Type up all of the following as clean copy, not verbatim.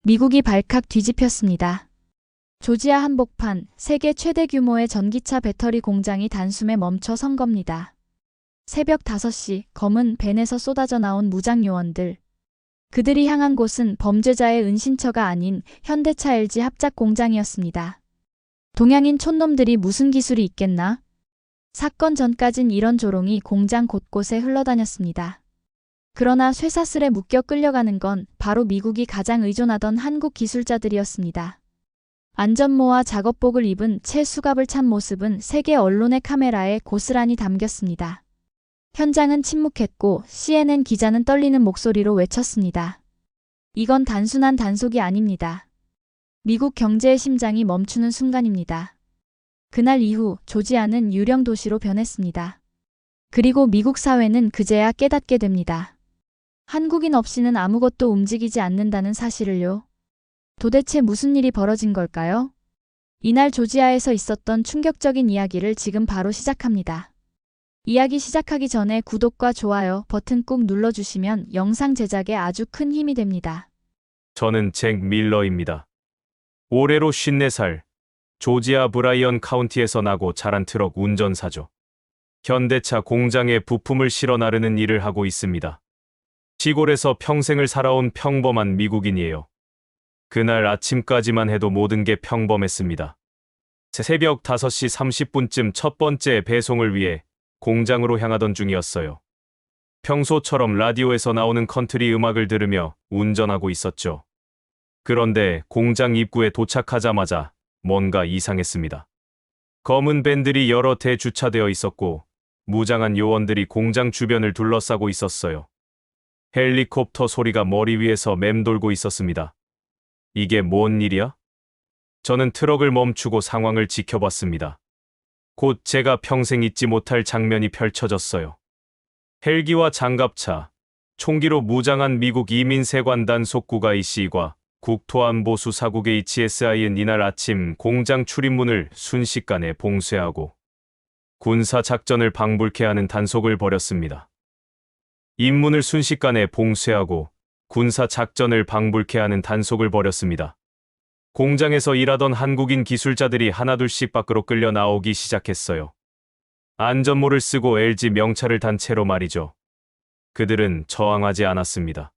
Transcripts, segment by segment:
미국이 발칵 뒤집혔습니다. 조지아 한복판, 세계 최대 규모의 전기차 배터리 공장이 단숨에 멈춰 선 겁니다. 새벽 5시 검은 벤에서 쏟아져 나온 무장 요원들. 그들이 향한 곳은 범죄자의 은신처가 아닌 현대차 LG 합작 공장이었습니다. 동양인 촌놈들이 무슨 기술이 있겠나? 사건 전까진 이런 조롱이 공장 곳곳에 흘러다녔습니다. 그러나 쇠사슬에 묶여 끌려가는 건 바로 미국이 가장 의존하던 한국 기술자들이었습니다. 안전모와 작업복을 입은 채 수갑을 찬 모습은 세계 언론의 카메라에 고스란히 담겼습니다. 현장은 침묵했고 CNN 기자는 떨리는 목소리로 외쳤습니다. 이건 단순한 단속이 아닙니다. 미국 경제의 심장이 멈추는 순간입니다. 그날 이후 조지아는 유령 도시로 변했습니다. 그리고 미국 사회는 그제야 깨닫게 됩니다. 한국인 없이는 아무것도 움직이지 않는다는 사실을요. 도대체 무슨 일이 벌어진 걸까요? 이날 조지아에서 있었던 충격적인 이야기를 지금 바로 시작합니다. 이야기 시작하기 전에 구독과 좋아요 버튼 꾹 눌러주시면 영상 제작에 아주 큰 힘이 됩니다. 저는 잭 밀러입니다. 올해로 54살, 조지아 브라이언 카운티에서 나고 자란 트럭 운전사죠. 현대차 공장에 부품을 실어 나르는 일을 하고 있습니다. 시골에서 평생을 살아온 평범한 미국인이에요. 그날 아침까지만 해도 모든 게 평범했습니다. 새벽 5시 30분쯤 첫 번째 배송을 위해 공장으로 향하던 중이었어요. 평소처럼 라디오에서 나오는 컨트리 음악을 들으며 운전하고 있었죠. 그런데 공장 입구에 도착하자마자 뭔가 이상했습니다. 검은 밴들이 여러 대 주차되어 있었고 무장한 요원들이 공장 주변을 둘러싸고 있었어요. 헬리콥터 소리가 머리 위에서 맴돌고 있었습니다. 이게 뭔 일이야? 저는 트럭을 멈추고 상황을 지켜봤습니다. 곧 제가 평생 잊지 못할 장면이 펼쳐졌어요. 헬기와 장갑차, 총기로 무장한 미국 이민세관 단속구가 이씨과 국토안보수사국의 HSI는 이날 아침 공장 출입문을 순식간에 봉쇄하고 군사작전을 방불케 하는 단속을 벌였습니다. 입문을 순식간에 봉쇄하고 군사작전을 방불케 하는 단속을 벌였습니다. 공장에서 일하던 한국인 기술자들이 하나둘씩 밖으로 끌려 나오기 시작했어요. 안전모를 쓰고 LG 명찰을 단 채로 말이죠. 그들은 저항하지 않았습니다.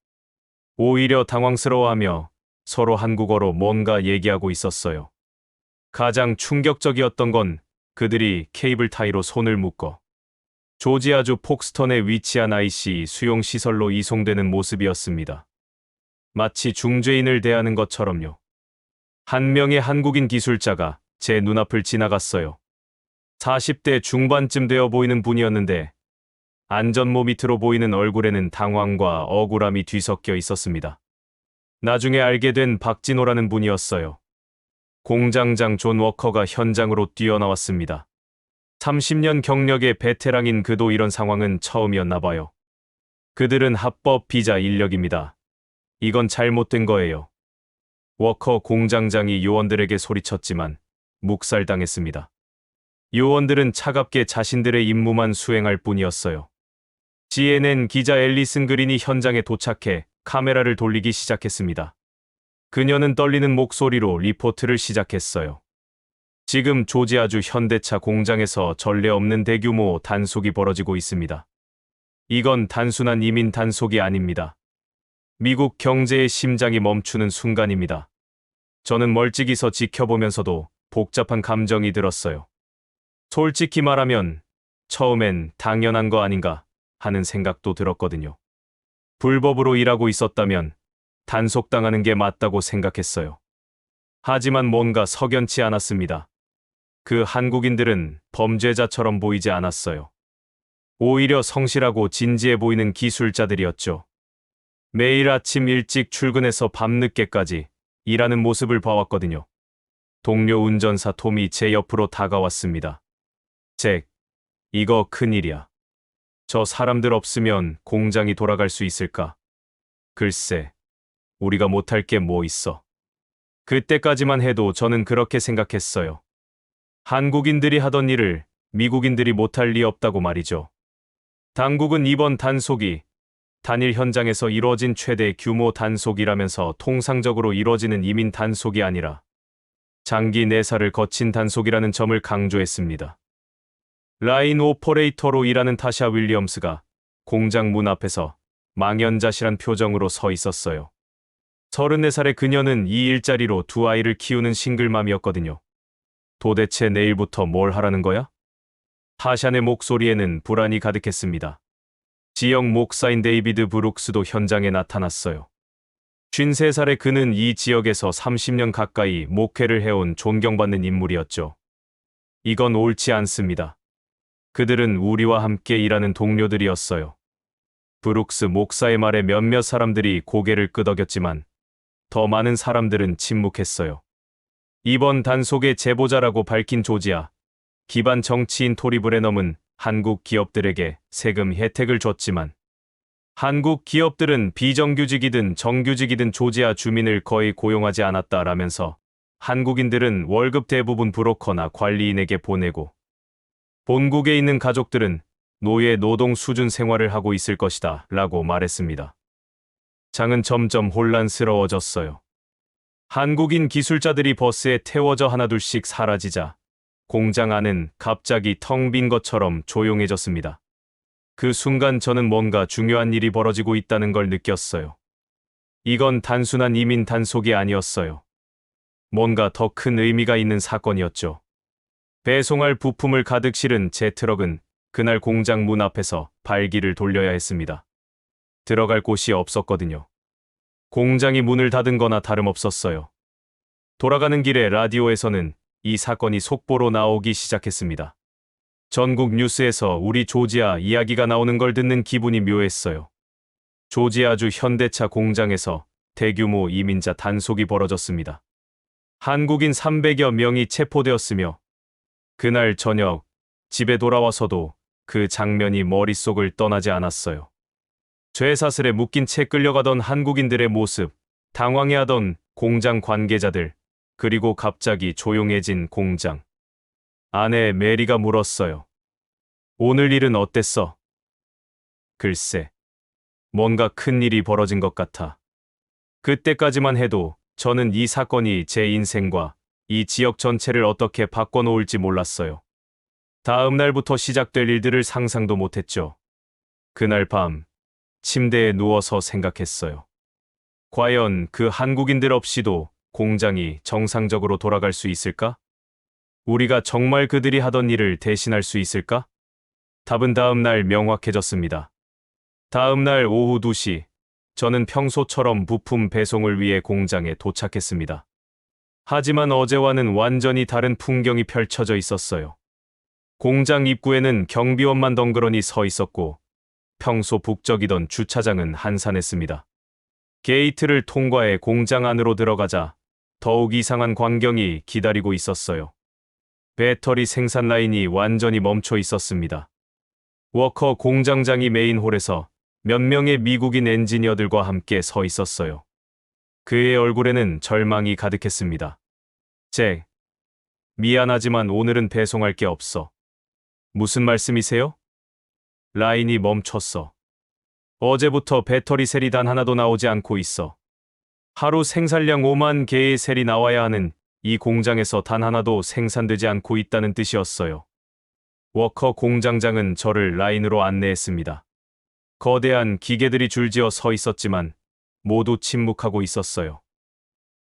오히려 당황스러워하며 서로 한국어로 뭔가 얘기하고 있었어요. 가장 충격적이었던 건 그들이 케이블 타이로 손을 묶어 조지아주 폭스턴에 위치한 IC 수용시설로 이송되는 모습이었습니다. 마치 중죄인을 대하는 것처럼요. 한 명의 한국인 기술자가 제 눈앞을 지나갔어요. 40대 중반쯤 되어 보이는 분이었는데 안전모 밑으로 보이는 얼굴에는 당황과 억울함이 뒤섞여 있었습니다. 나중에 알게 된 박진호라는 분이었어요. 공장장 존 워커가 현장으로 뛰어나왔습니다. 30년 경력의 베테랑인 그도 이런 상황은 처음이었나 봐요. 그들은 합법 비자 인력입니다. 이건 잘못된 거예요. 워커 공장장이 요원들에게 소리쳤지만 묵살당했습니다. 요원들은 차갑게 자신들의 임무만 수행할 뿐이었어요. CNN 기자 앨리슨 그린이 현장에 도착해 카메라를 돌리기 시작했습니다. 그녀는 떨리는 목소리로 리포트를 시작했어요. 지금 조지아주 현대차 공장에서 전례 없는 대규모 단속이 벌어지고 있습니다. 이건 단순한 이민 단속이 아닙니다. 미국 경제의 심장이 멈추는 순간입니다. 저는 멀찍이 서 지켜보면서도 복잡한 감정이 들었어요. 솔직히 말하면 처음엔 당연한 거 아닌가 하는 생각도 들었거든요. 불법으로 일하고 있었다면 단속당하는 게 맞다고 생각했어요. 하지만 뭔가 석연치 않았습니다. 그 한국인들은 범죄자처럼 보이지 않았어요. 오히려 성실하고 진지해 보이는 기술자들이었죠. 매일 아침 일찍 출근해서 밤늦게까지 일하는 모습을 봐왔거든요. 동료 운전사 톰이 제 옆으로 다가왔습니다. 잭, 이거 큰일이야. 저 사람들 없으면 공장이 돌아갈 수 있을까? 글쎄, 우리가 못할 게 뭐 있어. 그때까지만 해도 저는 그렇게 생각했어요. 한국인들이 하던 일을 미국인들이 못할 리 없다고 말이죠. 당국은 이번 단속이 단일 현장에서 이루어진 최대 규모 단속이라면서 통상적으로 이루어지는 이민 단속이 아니라 장기 내사를 거친 단속이라는 점을 강조했습니다. 라인 오퍼레이터로 일하는 타샤 윌리엄스가 공장 문 앞에서 망연자실한 표정으로 서 있었어요. 34살의 그녀는 이 일자리로 두 아이를 키우는 싱글맘이었거든요. 도대체 내일부터 뭘 하라는 거야? 타샤의 목소리에는 불안이 가득했습니다. 지역 목사인 데이비드 브룩스도 현장에 나타났어요. 53살의 그는 이 지역에서 30년 가까이 목회를 해온 존경받는 인물이었죠. 이건 옳지 않습니다. 그들은 우리와 함께 일하는 동료들이었어요. 브룩스 목사의 말에 몇몇 사람들이 고개를 끄덕였지만 더 많은 사람들은 침묵했어요. 이번 단속의 제보자라고 밝힌 조지아, 기반 정치인 토리 브레넘은 한국 기업들에게 세금 혜택을 줬지만 한국 기업들은 비정규직이든 정규직이든 조지아 주민을 거의 고용하지 않았다라면서 한국인들은 월급 대부분 브로커나 관리인에게 보내고 본국에 있는 가족들은 노예 노동 수준 생활을 하고 있을 것이다 라고 말했습니다. 장은 점점 혼란스러워졌어요. 한국인 기술자들이 버스에 태워져 하나둘씩 사라지자 공장 안은 갑자기 텅 빈 것처럼 조용해졌습니다. 그 순간 저는 뭔가 중요한 일이 벌어지고 있다는 걸 느꼈어요. 이건 단순한 이민 단속이 아니었어요. 뭔가 더 큰 의미가 있는 사건이었죠. 배송할 부품을 가득 실은 제 트럭은 그날 공장 문 앞에서 발길을 돌려야 했습니다. 들어갈 곳이 없었거든요. 공장이 문을 닫은 거나 다름없었어요. 돌아가는 길에 라디오에서는 이 사건이 속보로 나오기 시작했습니다. 전국 뉴스에서 우리 조지아 이야기가 나오는 걸 듣는 기분이 묘했어요. 조지아주 현대차 공장에서 대규모 이민자 단속이 벌어졌습니다. 한국인 300여 명이 체포되었으며 그날 저녁 집에 돌아와서도 그 장면이 머릿속을 떠나지 않았어요. 쇠사슬에 묶인 채 끌려가던 한국인들의 모습, 당황해하던 공장 관계자들, 그리고 갑자기 조용해진 공장. 아내 메리가 물었어요. 오늘 일은 어땠어? 글쎄, 뭔가 큰 일이 벌어진 것 같아. 그때까지만 해도 저는 이 사건이 제 인생과 이 지역 전체를 어떻게 바꿔놓을지 몰랐어요. 다음 날부터 시작될 일들을 상상도 못했죠. 그날 밤, 침대에 누워서 생각했어요. 과연 그 한국인들 없이도 공장이 정상적으로 돌아갈 수 있을까? 우리가 정말 그들이 하던 일을 대신할 수 있을까? 답은 다음 날 명확해졌습니다. 다음 날 오후 2시, 저는 평소처럼 부품 배송을 위해 공장에 도착했습니다. 하지만 어제와는 완전히 다른 풍경이 펼쳐져 있었어요. 공장 입구에는 경비원만 덩그러니 서 있었고 평소 북적이던 주차장은 한산했습니다. 게이트를 통과해 공장 안으로 들어가자 더욱 이상한 광경이 기다리고 있었어요. 배터리 생산 라인이 완전히 멈춰 있었습니다. 워커 공장장이 메인 홀에서 몇 명의 미국인 엔지니어들과 함께 서 있었어요. 그의 얼굴에는 절망이 가득했습니다. 잭, 미안하지만 오늘은 배송할 게 없어. 무슨 말씀이세요? 라인이 멈췄어. 어제부터 배터리 셀이 단 하나도 나오지 않고 있어. 하루 생산량 5만 개의 셀이 나와야 하는 이 공장에서 단 하나도 생산되지 않고 있다는 뜻이었어요. 워커 공장장은 저를 라인으로 안내했습니다. 거대한 기계들이 줄지어 서 있었지만 모두 침묵하고 있었어요.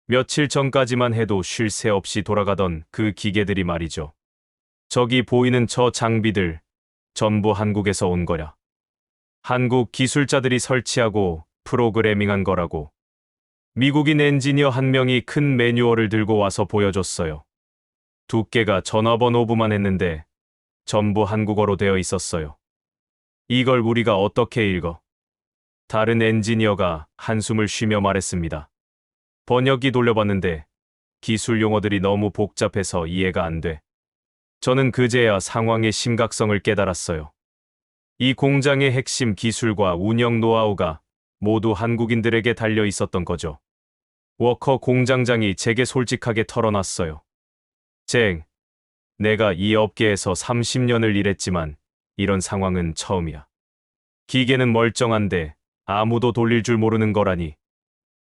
며칠 전까지만 해도 쉴 새 없이 돌아가던 그 기계들이 말이죠. 저기 보이는 저 장비들, 전부 한국에서 온 거야. 한국 기술자들이 설치하고 프로그래밍한 거라고. 미국인 엔지니어 한 명이 큰 매뉴얼을 들고 와서 보여줬어요. 두께가 전화번호부만 했는데 전부 한국어로 되어 있었어요. 이걸 우리가 어떻게 읽어? 다른 엔지니어가 한숨을 쉬며 말했습니다. 번역기 돌려봤는데 기술 용어들이 너무 복잡해서 이해가 안 돼. 저는 그제야 상황의 심각성을 깨달았어요. 이 공장의 핵심 기술과 운영 노하우가 모두 한국인들에게 달려 있었던 거죠. 워커 공장장이 제게 솔직하게 털어놨어요. 잭, 내가 이 업계에서 30년을 일했지만 이런 상황은 처음이야. 기계는 멀쩡한데 아무도 돌릴 줄 모르는 거라니.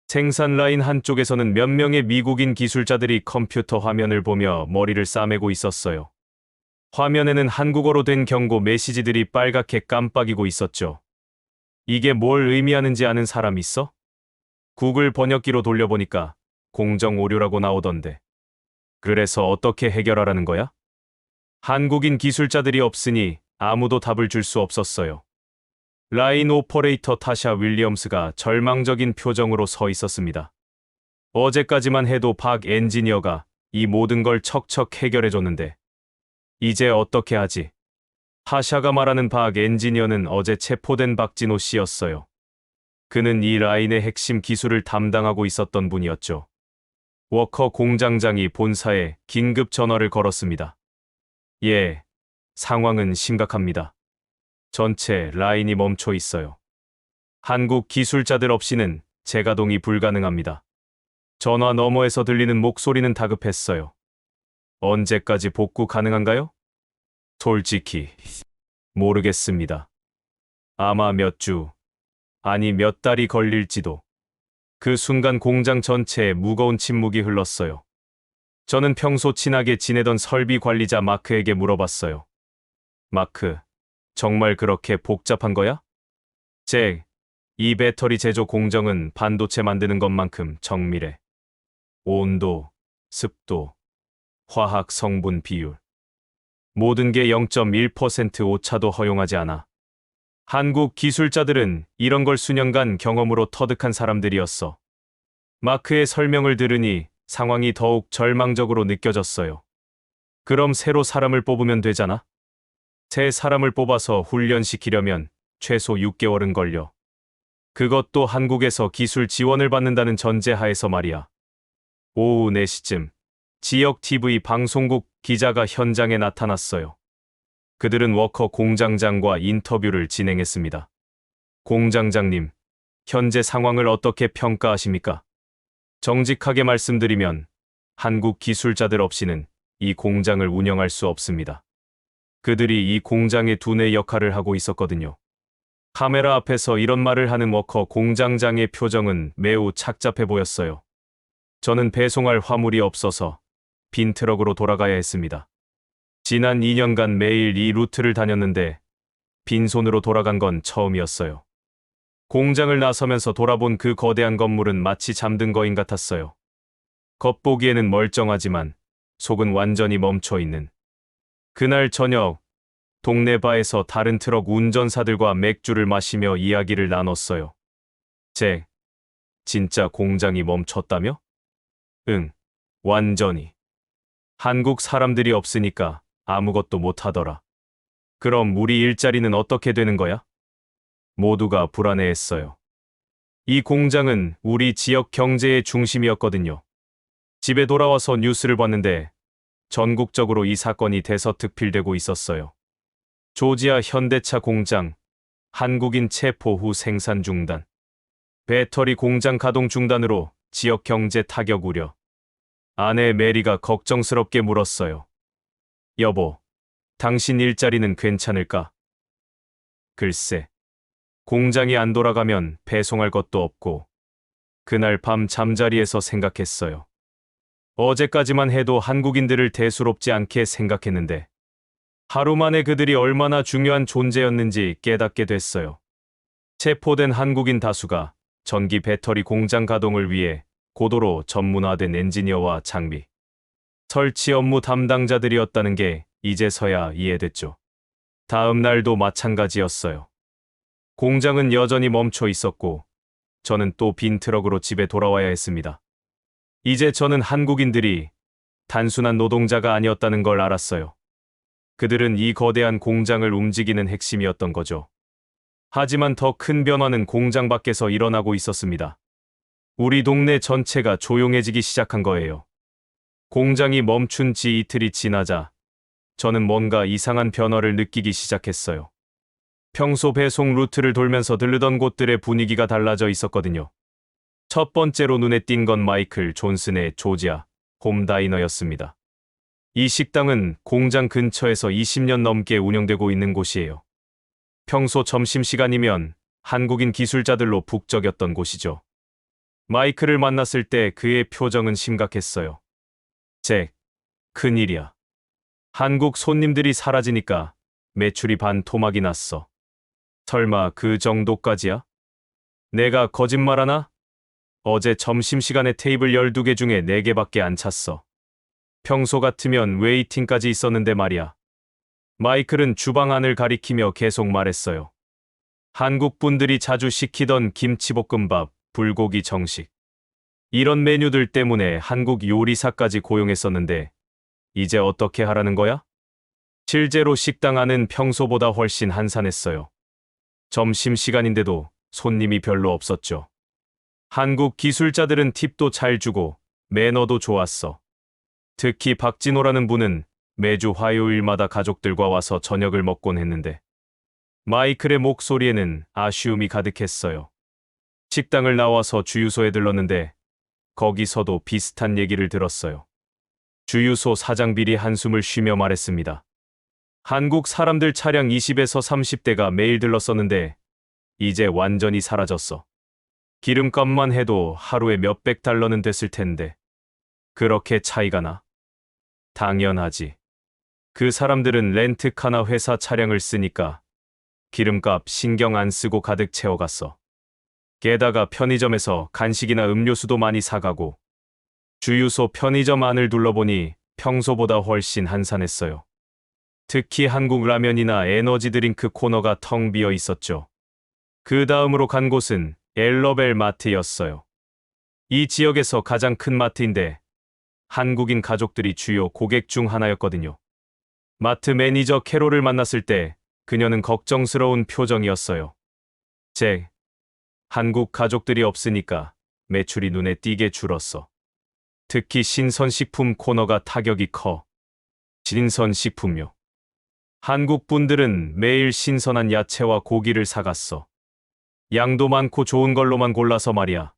생산 라인 한쪽에서는 몇 명의 미국인 기술자들이 컴퓨터 화면을 보며 머리를 싸매고 있었어요. 화면에는 한국어로 된 경고 메시지들이 빨갛게 깜빡이고 있었죠. 이게 뭘 의미하는지 아는 사람 있어? 구글 번역기로 돌려보니까 공정 오류라고 나오던데. 그래서 어떻게 해결하라는 거야? 한국인 기술자들이 없으니 아무도 답을 줄 수 없었어요. 라인 오퍼레이터 타샤 윌리엄스가 절망적인 표정으로 서 있었습니다. 어제까지만 해도 박 엔지니어가 이 모든 걸 척척 해결해줬는데 이제 어떻게 하지? 타샤가 말하는 박 엔지니어는 어제 체포된 박진호 씨였어요. 그는 이 라인의 핵심 기술을 담당하고 있었던 분이었죠. 워커 공장장이 본사에 긴급 전화를 걸었습니다. 예, 상황은 심각합니다. 전체 라인이 멈춰 있어요. 한국 기술자들 없이는 재가동이 불가능합니다. 전화 너머에서 들리는 목소리는 다급했어요. 언제까지 복구 가능한가요? 솔직히 모르겠습니다. 아마 몇 주, 아니 몇 달이 걸릴지도. 그 순간 공장 전체에 무거운 침묵이 흘렀어요. 저는 평소 친하게 지내던 설비 관리자 마크에게 물어봤어요. 마크, 정말 그렇게 복잡한 거야? 잭, 이 배터리 제조 공정은 반도체 만드는 것만큼 정밀해. 온도, 습도, 화학 성분 비율. 모든 게 0.1% 오차도 허용하지 않아. 한국 기술자들은 이런 걸 수년간 경험으로 터득한 사람들이었어. 마크의 설명을 들으니 상황이 더욱 절망적으로 느껴졌어요. 그럼 새로 사람을 뽑으면 되잖아? 새 사람을 뽑아서 훈련시키려면 최소 6개월은 걸려. 그것도 한국에서 기술 지원을 받는다는 전제하에서 말이야. 오후 4시쯤 지역 TV 방송국 기자가 현장에 나타났어요. 그들은 워커 공장장과 인터뷰를 진행했습니다. 공장장님, 현재 상황을 어떻게 평가하십니까? 정직하게 말씀드리면 한국 기술자들 없이는 이 공장을 운영할 수 없습니다. 그들이 이 공장의 두뇌 역할을 하고 있었거든요. 카메라 앞에서 이런 말을 하는 워커 공장장의 표정은 매우 착잡해 보였어요. 저는 배송할 화물이 없어서 빈 트럭으로 돌아가야 했습니다. 지난 2년간 매일 이 루트를 다녔는데 빈손으로 돌아간 건 처음이었어요. 공장을 나서면서 돌아본 그 거대한 건물은 마치 잠든 거인 같았어요. 겉보기에는 멀쩡하지만 속은 완전히 멈춰 있는. 그날 저녁, 동네 바에서 다른 트럭 운전사들과 맥주를 마시며 이야기를 나눴어요. 잭, 진짜 공장이 멈췄다며? 응, 완전히. 한국 사람들이 없으니까 아무것도 못하더라. 그럼 우리 일자리는 어떻게 되는 거야? 모두가 불안해했어요. 이 공장은 우리 지역 경제의 중심이었거든요. 집에 돌아와서 뉴스를 봤는데 전국적으로 이 사건이 대서특필되고 있었어요. 조지아 현대차 공장, 한국인 체포 후 생산 중단. 배터리 공장 가동 중단으로 지역 경제 타격 우려. 아내 메리가 걱정스럽게 물었어요. 여보, 당신 일자리는 괜찮을까? 글쎄, 공장이 안 돌아가면 배송할 것도 없고. 그날 밤 잠자리에서 생각했어요. 어제까지만 해도 한국인들을 대수롭지 않게 생각했는데 하루 만에 그들이 얼마나 중요한 존재였는지 깨닫게 됐어요. 체포된 한국인 다수가 전기 배터리 공장 가동을 위해 고도로 전문화된 엔지니어와 장비, 설치 업무 담당자들이었다는 게 이제서야 이해됐죠. 다음 날도 마찬가지였어요. 공장은 여전히 멈춰 있었고 저는 또 빈 트럭으로 집에 돌아와야 했습니다. 이제 저는 한국인들이 단순한 노동자가 아니었다는 걸 알았어요. 그들은 이 거대한 공장을 움직이는 핵심이었던 거죠. 하지만 더 큰 변화는 공장 밖에서 일어나고 있었습니다. 우리 동네 전체가 조용해지기 시작한 거예요. 공장이 멈춘 지 이틀이 지나자 저는 뭔가 이상한 변화를 느끼기 시작했어요. 평소 배송 루트를 돌면서 들르던 곳들의 분위기가 달라져 있었거든요. 첫 번째로 눈에 띈 건 마이클 존슨의 조지아 홈다이너였습니다. 이 식당은 공장 근처에서 20년 넘게 운영되고 있는 곳이에요. 평소 점심시간이면 한국인 기술자들로 북적였던 곳이죠. 마이크를 만났을 때 그의 표정은 심각했어요. 잭, 큰일이야. 한국 손님들이 사라지니까 매출이 반 토막이 났어. 설마 그 정도까지야? 내가 거짓말하나? 어제 점심시간에 테이블 12개 중에 4개밖에 안 찼어. 평소 같으면 웨이팅까지 있었는데 말이야. 마이클은 주방 안을 가리키며 계속 말했어요. 한국 분들이 자주 시키던 김치볶음밥, 불고기 정식. 이런 메뉴들 때문에 한국 요리사까지 고용했었는데 이제 어떻게 하라는 거야? 실제로 식당 안은 평소보다 훨씬 한산했어요. 점심시간인데도 손님이 별로 없었죠. 한국 기술자들은 팁도 잘 주고 매너도 좋았어. 특히 박진호라는 분은 매주 화요일마다 가족들과 와서 저녁을 먹곤 했는데 마이클의 목소리에는 아쉬움이 가득했어요. 식당을 나와서 주유소에 들렀는데 거기서도 비슷한 얘기를 들었어요. 주유소 사장 비리 한숨을 쉬며 말했습니다. 한국 사람들 차량 20에서 30대가 매일 들렀었는데 이제 완전히 사라졌어. 기름값만 해도 하루에 몇백 달러는 됐을 텐데 그렇게 차이가 나? 당연하지. 그 사람들은 렌트카나 회사 차량을 쓰니까 기름값 신경 안 쓰고 가득 채워갔어. 게다가 편의점에서 간식이나 음료수도 많이 사가고 주유소 편의점 안을 둘러보니 평소보다 훨씬 한산했어요. 특히 한국 라면이나 에너지 드링크 코너가 텅 비어 있었죠. 그 다음으로 간 곳은 엘러벨 마트였어요. 이 지역에서 가장 큰 마트인데 한국인 가족들이 주요 고객 중 하나였거든요. 마트 매니저 캐롤을 만났을 때 그녀는 걱정스러운 표정이었어요. 잭, 한국 가족들이 없으니까 매출이 눈에 띄게 줄었어. 특히 신선식품 코너가 타격이 커. 신선식품요. 한국 분들은 매일 신선한 야채와 고기를 사갔어. 양도 많고 좋은 걸로만 골라서 말이야.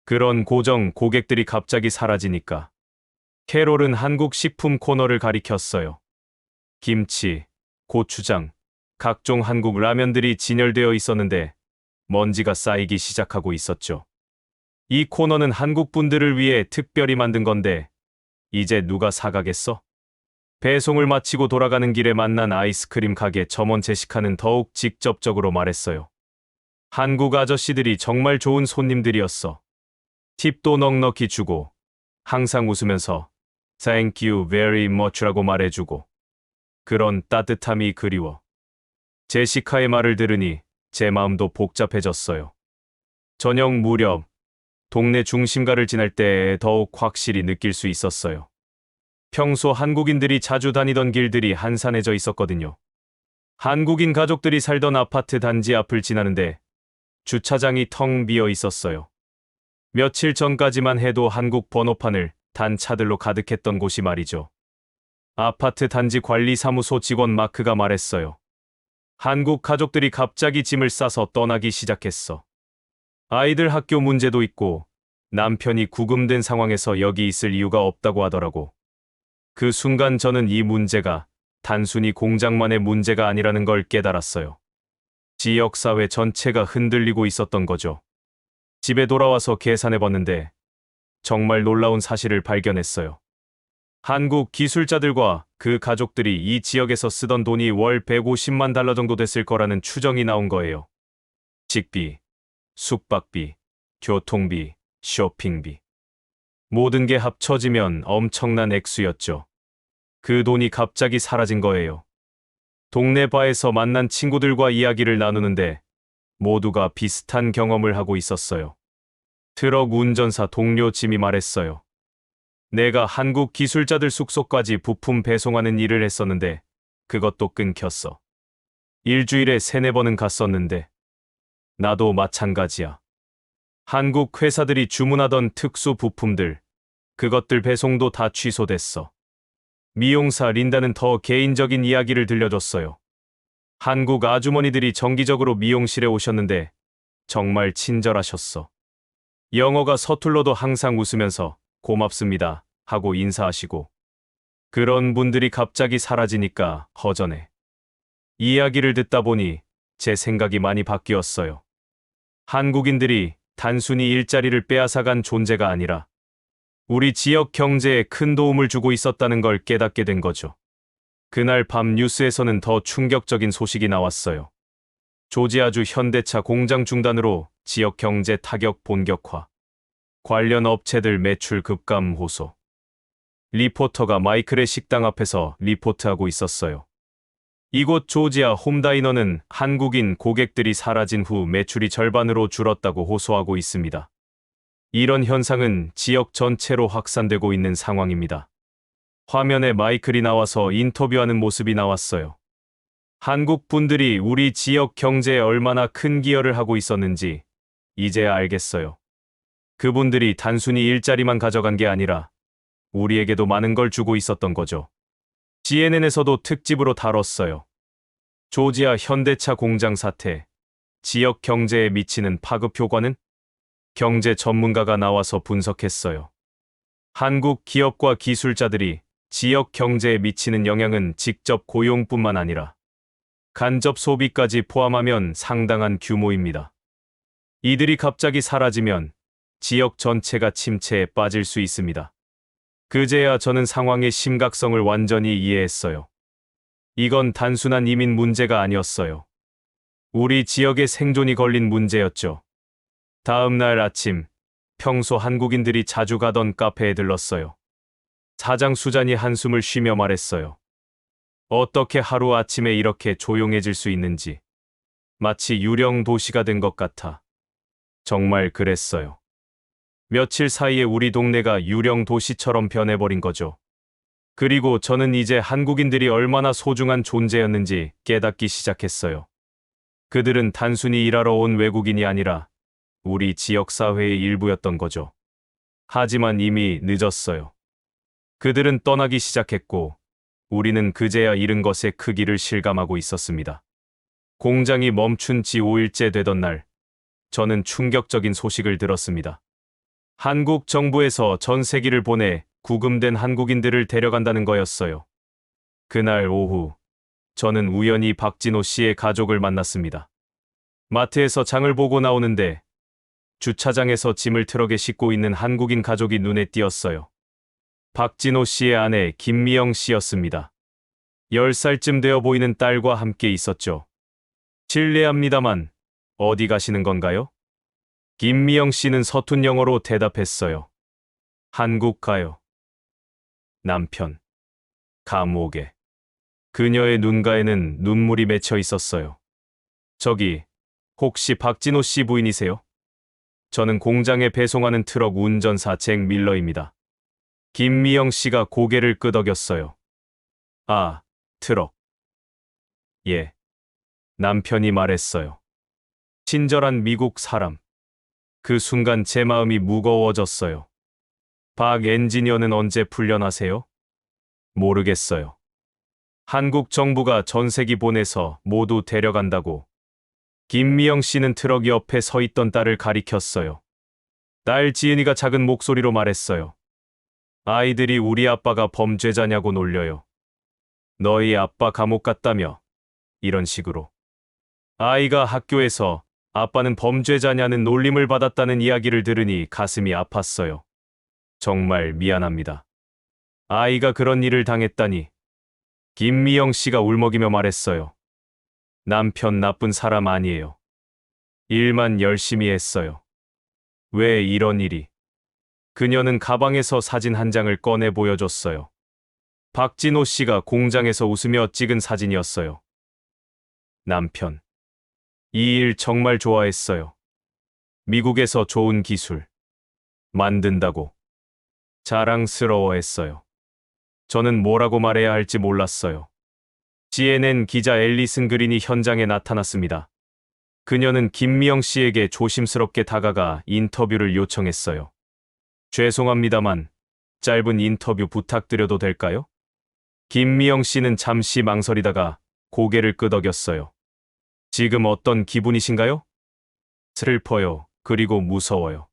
그런 고정 고객들이 갑자기 사라지니까 캐롤은 한국 식품 코너를 가리켰어요. 김치, 고추장, 각종 한국 라면들이 진열되어 있었는데 먼지가 쌓이기 시작하고 있었죠. 이 코너는 한국 분들을 위해 특별히 만든 건데 이제 누가 사가겠어? 배송을 마치고 돌아가는 길에 만난 아이스크림 가게 점원 제시카는 더욱 직접적으로 말했어요. 한국 아저씨들이 정말 좋은 손님들이었어. 팁도 넉넉히 주고 항상 웃으면서 Thank you very much라고 말해주고 그런 따뜻함이 그리워. 제시카의 말을 들으니 제 마음도 복잡해졌어요. 저녁 무렵 동네 중심가를 지날 때 더욱 확실히 느낄 수 있었어요. 평소 한국인들이 자주 다니던 길들이 한산해져 있었거든요. 한국인 가족들이 살던 아파트 단지 앞을 지나는데 주차장이 텅 비어 있었어요. 며칠 전까지만 해도 한국 번호판을 단 차들로 가득했던 곳이 말이죠. 아파트 단지 관리사무소 직원 마크가 말했어요. 한국 가족들이 갑자기 짐을 싸서 떠나기 시작했어. 아이들 학교 문제도 있고 남편이 구금된 상황에서 여기 있을 이유가 없다고 하더라고. 그 순간 저는 이 문제가 단순히 공장만의 문제가 아니라는 걸 깨달았어요. 지역사회 전체가 흔들리고 있었던 거죠. 집에 돌아와서 계산해봤는데 정말 놀라운 사실을 발견했어요. 한국 기술자들과 그 가족들이 이 지역에서 쓰던 돈이 월 150만 달러 정도 됐을 거라는 추정이 나온 거예요. 식비, 숙박비, 교통비, 쇼핑비. 모든 게 합쳐지면 엄청난 액수였죠. 그 돈이 갑자기 사라진 거예요. 동네 바에서 만난 친구들과 이야기를 나누는데 모두가 비슷한 경험을 하고 있었어요. 트럭 운전사 동료 짐이 말했어요. 내가 한국 기술자들 숙소까지 부품 배송하는 일을 했었는데 그것도 끊겼어. 일주일에 3-4번은 갔었는데 나도 마찬가지야. 한국 회사들이 주문하던 특수 부품들, 그것들 배송도 다 취소됐어. 미용사 린다는 더 개인적인 이야기를 들려줬어요. 한국 아주머니들이 정기적으로 미용실에 오셨는데 정말 친절하셨어. 영어가 서툴러도 항상 웃으면서 고맙습니다 하고 인사하시고 그런 분들이 갑자기 사라지니까 허전해. 이야기를 듣다 보니 제 생각이 많이 바뀌었어요. 한국인들이 단순히 일자리를 빼앗아간 존재가 아니라 우리 지역 경제에 큰 도움을 주고 있었다는 걸 깨닫게 된 거죠. 그날 밤 뉴스에서는 더 충격적인 소식이 나왔어요. 조지아주 현대차 공장 중단으로 지역 경제 타격 본격화. 관련 업체들 매출 급감 호소. 리포터가 마이클의 식당 앞에서 리포트하고 있었어요. 이곳 조지아 홈다이너는 한국인 고객들이 사라진 후 매출이 절반으로 줄었다고 호소하고 있습니다. 이런 현상은 지역 전체로 확산되고 있는 상황입니다. 화면에 마이클이 나와서 인터뷰하는 모습이 나왔어요. 한국 분들이 우리 지역 경제에 얼마나 큰 기여를 하고 있었는지 이제야 알겠어요. 그분들이 단순히 일자리만 가져간 게 아니라 우리에게도 많은 걸 주고 있었던 거죠. CNN에서도 특집으로 다뤘어요. 조지아 현대차 공장 사태, 지역 경제에 미치는 파급 효과는? 경제 전문가가 나와서 분석했어요. 한국 기업과 기술자들이 지역 경제에 미치는 영향은 직접 고용뿐만 아니라 간접 소비까지 포함하면 상당한 규모입니다. 이들이 갑자기 사라지면 지역 전체가 침체에 빠질 수 있습니다. 그제야 저는 상황의 심각성을 완전히 이해했어요. 이건 단순한 이민 문제가 아니었어요. 우리 지역의 생존이 걸린 문제였죠. 다음 날 아침, 평소 한국인들이 자주 가던 카페에 들렀어요. 사장 수잔이 한숨을 쉬며 말했어요. 어떻게 하루아침에 이렇게 조용해질 수 있는지. 마치 유령 도시가 된 것 같아. 정말 그랬어요. 며칠 사이에 우리 동네가 유령 도시처럼 변해버린 거죠. 그리고 저는 이제 한국인들이 얼마나 소중한 존재였는지 깨닫기 시작했어요. 그들은 단순히 일하러 온 외국인이 아니라 우리 지역사회의 일부였던 거죠. 하지만 이미 늦었어요. 그들은 떠나기 시작했고 우리는 그제야 잃은 것의 크기를 실감하고 있었습니다. 공장이 멈춘 지 5일째 되던 날, 저는 충격적인 소식을 들었습니다. 한국 정부에서 전세기를 보내 구금된 한국인들을 데려간다는 거였어요. 그날 오후, 저는 우연히 박진호 씨의 가족을 만났습니다. 마트에서 장을 보고 나오는데 주차장에서 짐을 트럭에 싣고 있는 한국인 가족이 눈에 띄었어요. 박진호 씨의 아내 김미영 씨였습니다. 10살쯤 되어 보이는 딸과 함께 있었죠. 실례합니다만 어디 가시는 건가요? 김미영 씨는 서툰 영어로 대답했어요. 한국 가요. 남편. 감옥에. 그녀의 눈가에는 눈물이 맺혀 있었어요. 저기, 혹시 박진호 씨 부인이세요? 저는 공장에 배송하는 트럭 운전사 잭 밀러입니다. 김미영 씨가 고개를 끄덕였어요. 아, 트럭. 예. 남편이 말했어요. 친절한 미국 사람. 그 순간 제 마음이 무거워졌어요. 박 엔지니어는 언제 풀려나세요? 모르겠어요. 한국 정부가 전세기 보내서 모두 데려간다고. 김미영 씨는 트럭 옆에 서 있던 딸을 가리켰어요. 딸 지은이가 작은 목소리로 말했어요. 아이들이 우리 아빠가 범죄자냐고 놀려요. 너희 아빠 감옥 갔다며. 이런 식으로. 아이가 학교에서 아빠는 범죄자냐는 놀림을 받았다는 이야기를 들으니 가슴이 아팠어요. 정말 미안합니다. 아이가 그런 일을 당했다니. 김미영 씨가 울먹이며 말했어요. 남편 나쁜 사람 아니에요. 일만 열심히 했어요. 왜 이런 일이? 그녀는 가방에서 사진 한 장을 꺼내 보여줬어요. 박진호 씨가 공장에서 웃으며 찍은 사진이었어요. 남편. 이 일 정말 좋아했어요. 미국에서 좋은 기술 만든다고 자랑스러워했어요. 저는 뭐라고 말해야 할지 몰랐어요. CNN 기자 앨리슨 그린이 현장에 나타났습니다. 그녀는 김미영 씨에게 조심스럽게 다가가 인터뷰를 요청했어요. 죄송합니다만 짧은 인터뷰 부탁드려도 될까요? 김미영 씨는 잠시 망설이다가 고개를 끄덕였어요. 지금 어떤 기분이신가요? 슬퍼요. 그리고 무서워요.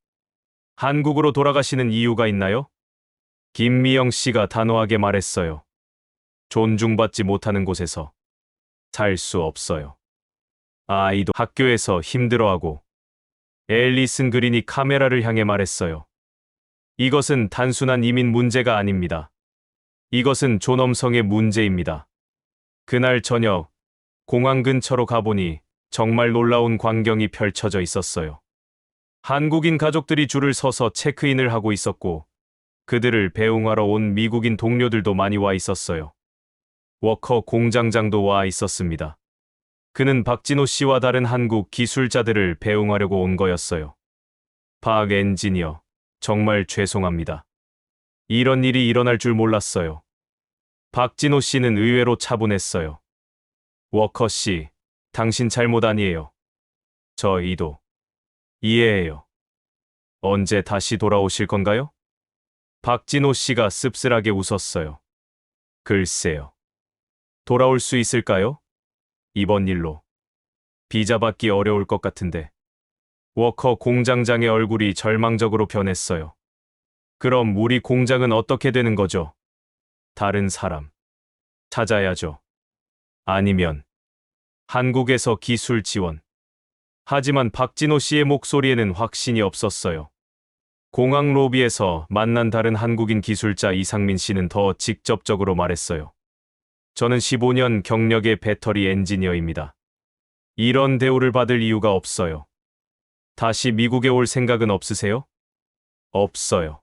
한국으로 돌아가시는 이유가 있나요? 김미영 씨가 단호하게 말했어요. 존중받지 못하는 곳에서 살 수 없어요. 아이도 학교에서 힘들어하고 앨리슨 그린이 카메라를 향해 말했어요. 이것은 단순한 이민 문제가 아닙니다. 이것은 존엄성의 문제입니다. 그날 저녁, 공항 근처로 가보니 정말 놀라운 광경이 펼쳐져 있었어요. 한국인 가족들이 줄을 서서 체크인을 하고 있었고, 그들을 배웅하러 온 미국인 동료들도 많이 와 있었어요. 워커 공장장도 와 있었습니다. 그는 박진호 씨와 다른 한국 기술자들을 배웅하려고 온 거였어요. 박 엔지니어, 정말 죄송합니다. 이런 일이 일어날 줄 몰랐어요. 박진호 씨는 의외로 차분했어요. 워커 씨, 당신 잘못 아니에요. 저희도 이해해요. 언제 다시 돌아오실 건가요? 박진호 씨가 씁쓸하게 웃었어요. 글쎄요. 돌아올 수 있을까요? 이번 일로. 비자 받기 어려울 것 같은데. 워커 공장장의 얼굴이 절망적으로 변했어요. 그럼 우리 공장은 어떻게 되는 거죠? 다른 사람 찾아야죠. 아니면 한국에서 기술 지원. 하지만 박진호 씨의 목소리에는 확신이 없었어요. 공항 로비에서 만난 다른 한국인 기술자 이상민 씨는 더 직접적으로 말했어요. 저는 15년 경력의 배터리 엔지니어입니다. 이런 대우를 받을 이유가 없어요. 다시 미국에 올 생각은 없으세요? 없어요.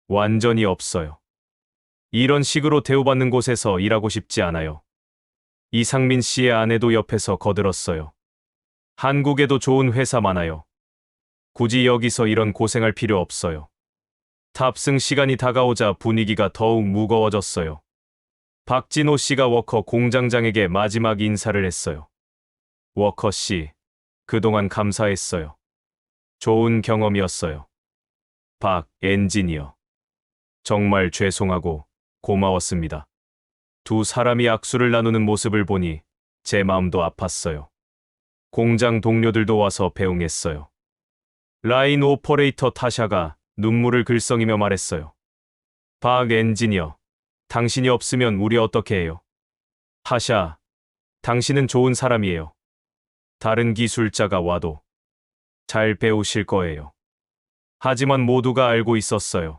완전히 없어요. 이런 식으로 대우받는 곳에서 일하고 싶지 않아요. 이상민 씨의 아내도 옆에서 거들었어요. 한국에도 좋은 회사 많아요. 굳이 여기서 이런 고생할 필요 없어요. 탑승 시간이 다가오자 분위기가 더욱 무거워졌어요. 박진호 씨가 워커 공장장에게 마지막 인사를 했어요. 워커 씨, 그동안 감사했어요. 좋은 경험이었어요. 박 엔지니어. 정말 죄송하고 고마웠습니다. 두 사람이 악수를 나누는 모습을 보니 제 마음도 아팠어요. 공장 동료들도 와서 배웅했어요. 라인 오퍼레이터 타샤가 눈물을 글썽이며 말했어요. 박 엔지니어, 당신이 없으면 우리 어떻게 해요? 타샤, 당신은 좋은 사람이에요. 다른 기술자가 와도 잘 배우실 거예요. 하지만 모두가 알고 있었어요.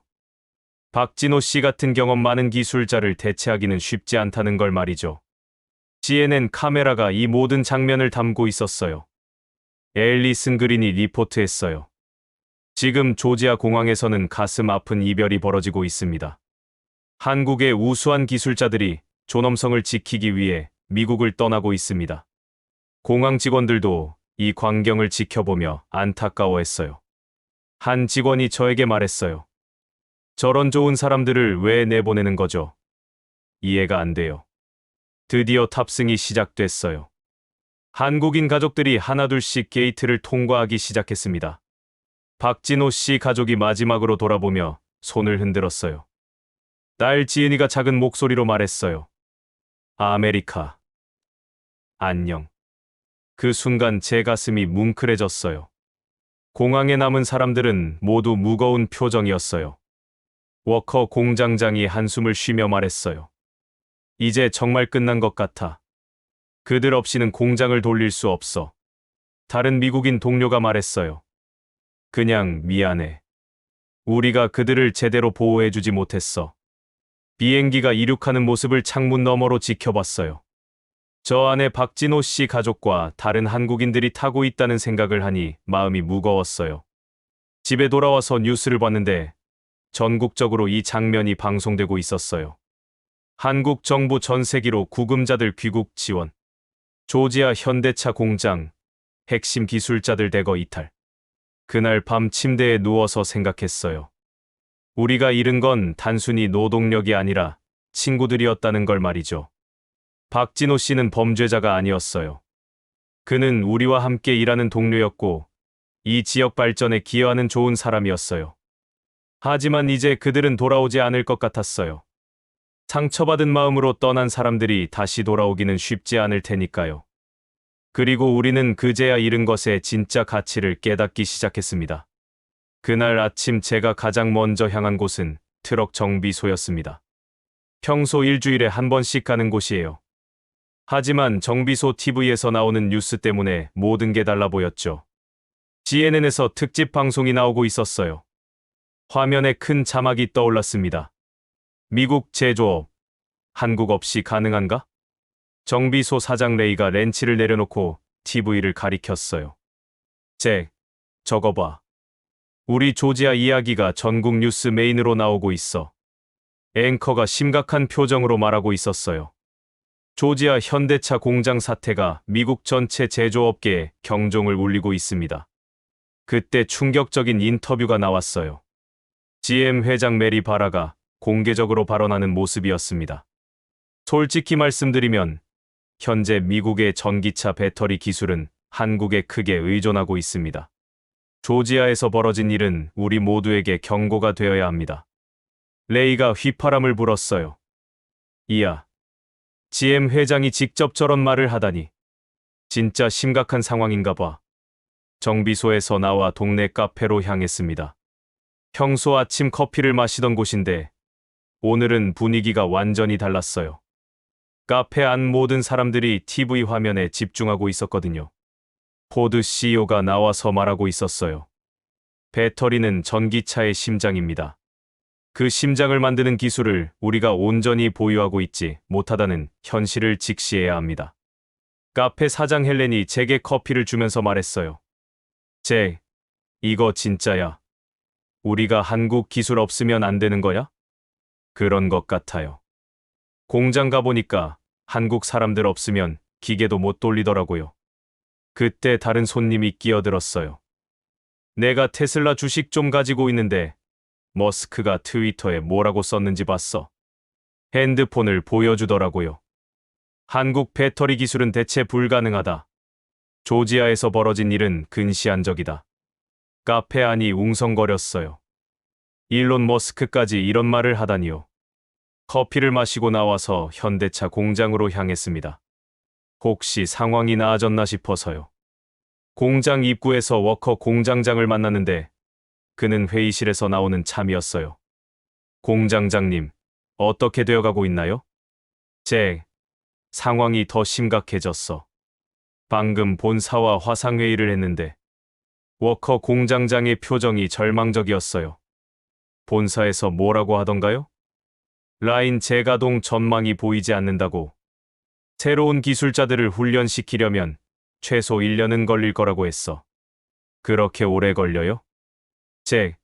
박진호 씨 같은 경험 많은 기술자를 대체하기는 쉽지 않다는 걸 말이죠. CNN 카메라가 이 모든 장면을 담고 있었어요. 앨리슨 그린이 리포트했어요. 지금 조지아 공항에서는 가슴 아픈 이별이 벌어지고 있습니다. 한국의 우수한 기술자들이 존엄성을 지키기 위해 미국을 떠나고 있습니다. 공항 직원들도 이 광경을 지켜보며 안타까워했어요. 한 직원이 저에게 말했어요. 저런 좋은 사람들을 왜 내보내는 거죠? 이해가 안 돼요. 드디어 탑승이 시작됐어요. 한국인 가족들이 하나둘씩 게이트를 통과하기 시작했습니다. 박진호 씨 가족이 마지막으로 돌아보며 손을 흔들었어요. 딸 지은이가 작은 목소리로 말했어요. 아메리카. 안녕. 그 순간 제 가슴이 뭉클해졌어요. 공항에 남은 사람들은 모두 무거운 표정이었어요. 워커 공장장이 한숨을 쉬며 말했어요. 이제 정말 끝난 것 같아. 그들 없이는 공장을 돌릴 수 없어. 다른 미국인 동료가 말했어요. 그냥 미안해. 우리가 그들을 제대로 보호해주지 못했어. 비행기가 이륙하는 모습을 창문 너머로 지켜봤어요. 저 안에 박진호 씨 가족과 다른 한국인들이 타고 있다는 생각을 하니 마음이 무거웠어요. 집에 돌아와서 뉴스를 봤는데 전국적으로 이 장면이 방송되고 있었어요. 한국 정부 전세기로 구금자들 귀국 지원. 조지아 현대차 공장, 핵심 기술자들 대거 이탈. 그날 밤 침대에 누워서 생각했어요. 우리가 잃은 건 단순히 노동력이 아니라 친구들이었다는 걸 말이죠. 박진호 씨는 범죄자가 아니었어요. 그는 우리와 함께 일하는 동료였고, 이 지역 발전에 기여하는 좋은 사람이었어요. 하지만 이제 그들은 돌아오지 않을 것 같았어요. 상처받은 마음으로 떠난 사람들이 다시 돌아오기는 쉽지 않을 테니까요. 그리고 우리는 그제야 잃은 것의 진짜 가치를 깨닫기 시작했습니다. 그날 아침 제가 가장 먼저 향한 곳은 트럭 정비소였습니다. 평소 일주일에 한 번씩 가는 곳이에요. 하지만 정비소 TV에서 나오는 뉴스 때문에 모든 게 달라 보였죠. CNN에서 특집 방송이 나오고 있었어요. 화면에 큰 자막이 떠올랐습니다. 미국 제조업, 한국 없이 가능한가? 정비소 사장 레이가 렌치를 내려놓고 TV를 가리켰어요. 잭, 저거 봐. 우리 조지아 이야기가 전국 뉴스 메인으로 나오고 있어. 앵커가 심각한 표정으로 말하고 있었어요. 조지아 현대차 공장 사태가 미국 전체 제조업계에 경종을 울리고 있습니다. 그때 충격적인 인터뷰가 나왔어요. GM 회장 메리 바라가 공개적으로 발언하는 모습이었습니다. 솔직히 말씀드리면 현재 미국의 전기차 배터리 기술은 한국에 크게 의존하고 있습니다. 조지아에서 벌어진 일은 우리 모두에게 경고가 되어야 합니다. 레이가 휘파람을 불었어요. 이야, GM 회장이 직접 저런 말을 하다니. 진짜 심각한 상황인가 봐. 정비소에서 나와 동네 카페로 향했습니다. 평소 아침 커피를 마시던 곳인데 오늘은 분위기가 완전히 달랐어요. 카페 안 모든 사람들이 TV 화면에 집중하고 있었거든요. 포드 CEO가 나와서 말하고 있었어요. 배터리는 전기차의 심장입니다. 그 심장을 만드는 기술을 우리가 온전히 보유하고 있지 못하다는 현실을 직시해야 합니다. 카페 사장 헬렌이 제게 커피를 주면서 말했어요. 잭, 이거 진짜야. 우리가 한국 기술 없으면 안 되는 거야? 그런 것 같아요. 공장 가보니까 한국 사람들 없으면 기계도 못 돌리더라고요. 그때 다른 손님이 끼어들었어요. 내가 테슬라 주식 좀 가지고 있는데 머스크가 트위터에 뭐라고 썼는지 봤어. 핸드폰을 보여주더라고요. 한국 배터리 기술은 대체 불가능하다. 조지아에서 벌어진 일은 근시안적이다. 카페 안이 웅성거렸어요. 일론 머스크까지 이런 말을 하다니요. 커피를 마시고 나와서 현대차 공장으로 향했습니다. 혹시 상황이 나아졌나 싶어서요. 공장 입구에서 워커 공장장을 만났는데 그는 회의실에서 나오는 참이었어요. 공장장님, 어떻게 되어가고 있나요? 잭, 상황이 더 심각해졌어. 방금 본사와 화상회의를 했는데 워커 공장장의 표정이 절망적이었어요. 본사에서 뭐라고 하던가요? 라인 재가동 전망이 보이지 않는다고. 새로운 기술자들을 훈련시키려면 최소 1년은 걸릴 거라고 했어. 그렇게 오래 걸려요? 잭,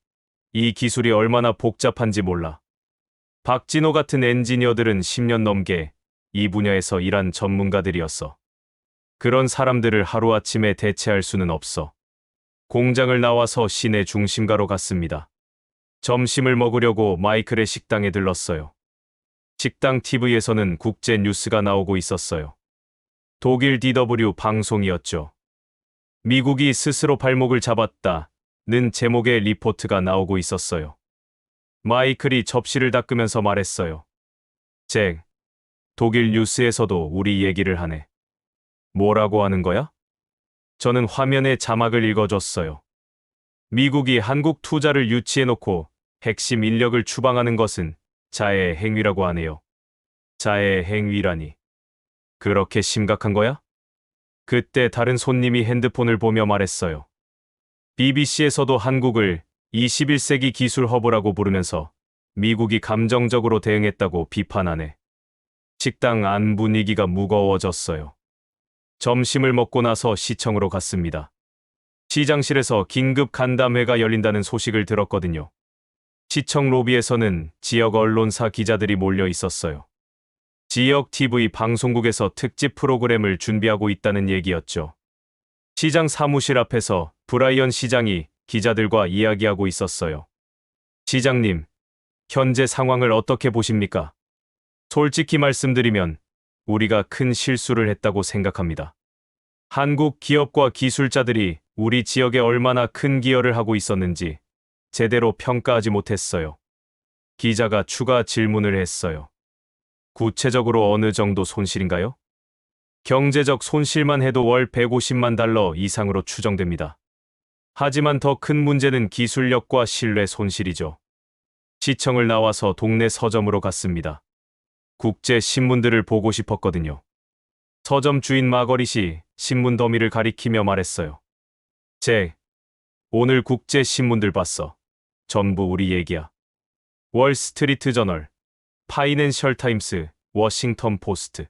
이 기술이 얼마나 복잡한지 몰라. 박진호 같은 엔지니어들은 10년 넘게 이 분야에서 일한 전문가들이었어. 그런 사람들을 하루아침에 대체할 수는 없어. 공장을 나와서 시내 중심가로 갔습니다. 점심을 먹으려고 마이클의 식당에 들렀어요. 식당 TV에서는 국제 뉴스가 나오고 있었어요. 독일 DW 방송이었죠. 미국이 스스로 발목을 잡았다는 제목의 리포트가 나오고 있었어요. 마이클이 접시를 닦으면서 말했어요. 잭, 독일 뉴스에서도 우리 얘기를 하네. 뭐라고 하는 거야? 저는 화면에 자막을 읽어줬어요. 미국이 한국 투자를 유치해놓고 핵심 인력을 추방하는 것은 자해의 행위라고 하네요. 자해의 행위라니. 그렇게 심각한 거야? 그때 다른 손님이 핸드폰을 보며 말했어요. BBC에서도 한국을 21세기 기술 허브라고 부르면서 미국이 감정적으로 대응했다고 비판하네. 식당 안 분위기가 무거워졌어요. 점심을 먹고 나서 시청으로 갔습니다. 시장실에서 긴급 간담회가 열린다는 소식을 들었거든요. 시청 로비에서는 지역 언론사 기자들이 몰려 있었어요. 지역 TV 방송국에서 특집 프로그램을 준비하고 있다는 얘기였죠. 시장 사무실 앞에서 브라이언 시장이 기자들과 이야기하고 있었어요. 시장님, 현재 상황을 어떻게 보십니까? 솔직히 말씀드리면 우리가 큰 실수를 했다고 생각합니다. 한국 기업과 기술자들이 우리 지역에 얼마나 큰 기여를 하고 있었는지 제대로 평가하지 못했어요. 기자가 추가 질문을 했어요. 구체적으로 어느 정도 손실인가요? 경제적 손실만 해도 월 150만 달러 이상으로 추정됩니다. 하지만 더 큰 문제는 기술력과 신뢰 손실이죠. 시청을 나와서 동네 서점으로 갔습니다. 국제 신문들을 보고 싶었거든요. 서점 주인 마거릿이 신문 더미를 가리키며 말했어요. 잭, 오늘 국제 신문들 봤어. 전부 우리 얘기야. 월스트리트 저널, 파이낸셜 타임스, 워싱턴 포스트.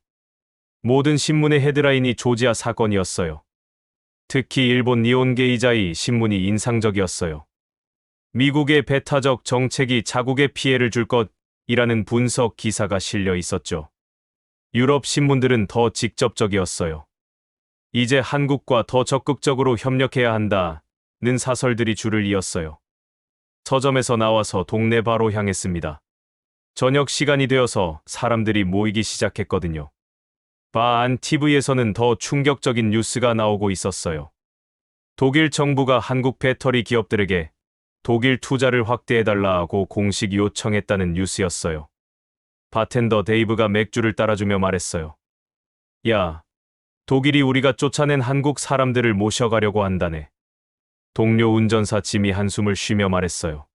모든 신문의 헤드라인이 조지아 사건이었어요. 특히 일본 니혼게이자이 신문이 인상적이었어요. 미국의 배타적 정책이 자국에 피해를 줄 것이라는 분석 기사가 실려 있었죠. 유럽 신문들은 더 직접적이었어요. 이제 한국과 더 적극적으로 협력해야 한다는 사설들이 줄을 이었어요. 서점에서 나와서 동네 바로 향했습니다. 저녁 시간이 되어서 사람들이 모이기 시작했거든요. 바안 TV에서는 더 충격적인 뉴스가 나오고 있었어요. 독일 정부가 한국 배터리 기업들에게 독일 투자를 확대해달라고 공식 요청했다는 뉴스였어요. 바텐더 데이브가 맥주를 따라주며 말했어요. 야, 독일이 우리가 쫓아낸 한국 사람들을 모셔가려고 한다네. 동료 운전사 짐이 한숨을 쉬며 말했어요.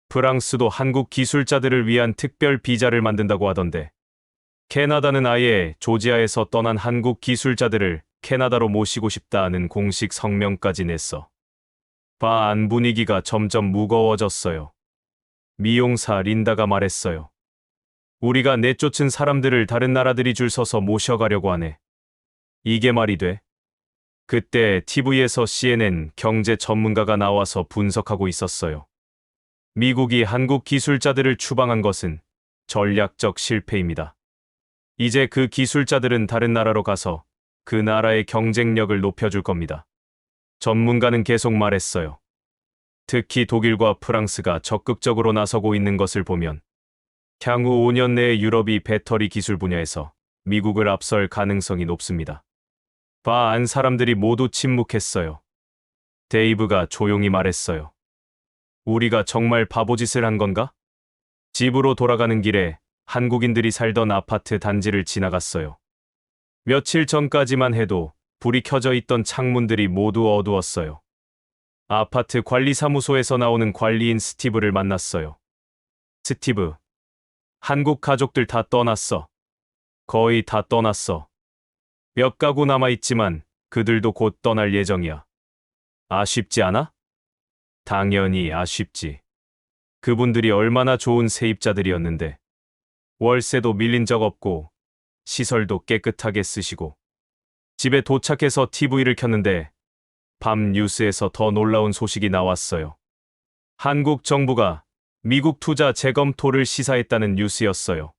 프랑스도 한국 기술자들을 위한 특별 비자를 만든다고 하던데. 캐나다는 아예 조지아에서 떠난 한국 기술자들을 캐나다로 모시고 싶다는 공식 성명까지 냈어. 바안 분위기가 점점 무거워졌어요. 미용사 린다가 말했어요. 우리가 내쫓은 사람들을 다른 나라들이 줄 서서 모셔가려고 하네. 이게 말이 돼? 그때 TV에서 CNN 경제 전문가가 나와서 분석하고 있었어요. 미국이 한국 기술자들을 추방한 것은 전략적 실패입니다. 이제 그 기술자들은 다른 나라로 가서 그 나라의 경쟁력을 높여줄 겁니다. 전문가는 계속 말했어요. 특히 독일과 프랑스가 적극적으로 나서고 있는 것을 보면 향후 5년 내에 유럽이 배터리 기술 분야에서 미국을 앞설 가능성이 높습니다. 바안 사람들이 모두 침묵했어요. 데이브가 조용히 말했어요. 우리가 정말 바보짓을 한 건가? 집으로 돌아가는 길에 한국인들이 살던 아파트 단지를 지나갔어요. 며칠 전까지만 해도 불이 켜져 있던 창문들이 모두 어두웠어요. 아파트 관리사무소에서 나오는 관리인 스티브를 만났어요. 스티브, 한국 가족들 다 떠났어. 거의 다 떠났어. 몇 가구 남아있지만 그들도 곧 떠날 예정이야. 아쉽지 않아? 당연히 아쉽지. 그분들이 얼마나 좋은 세입자들이었는데. 월세도 밀린 적 없고 시설도 깨끗하게 쓰시고. 집에 도착해서 TV를 켰는데 밤 뉴스에서 더 놀라운 소식이 나왔어요. 한국 정부가 미국 투자 재검토를 시사했다는 뉴스였어요.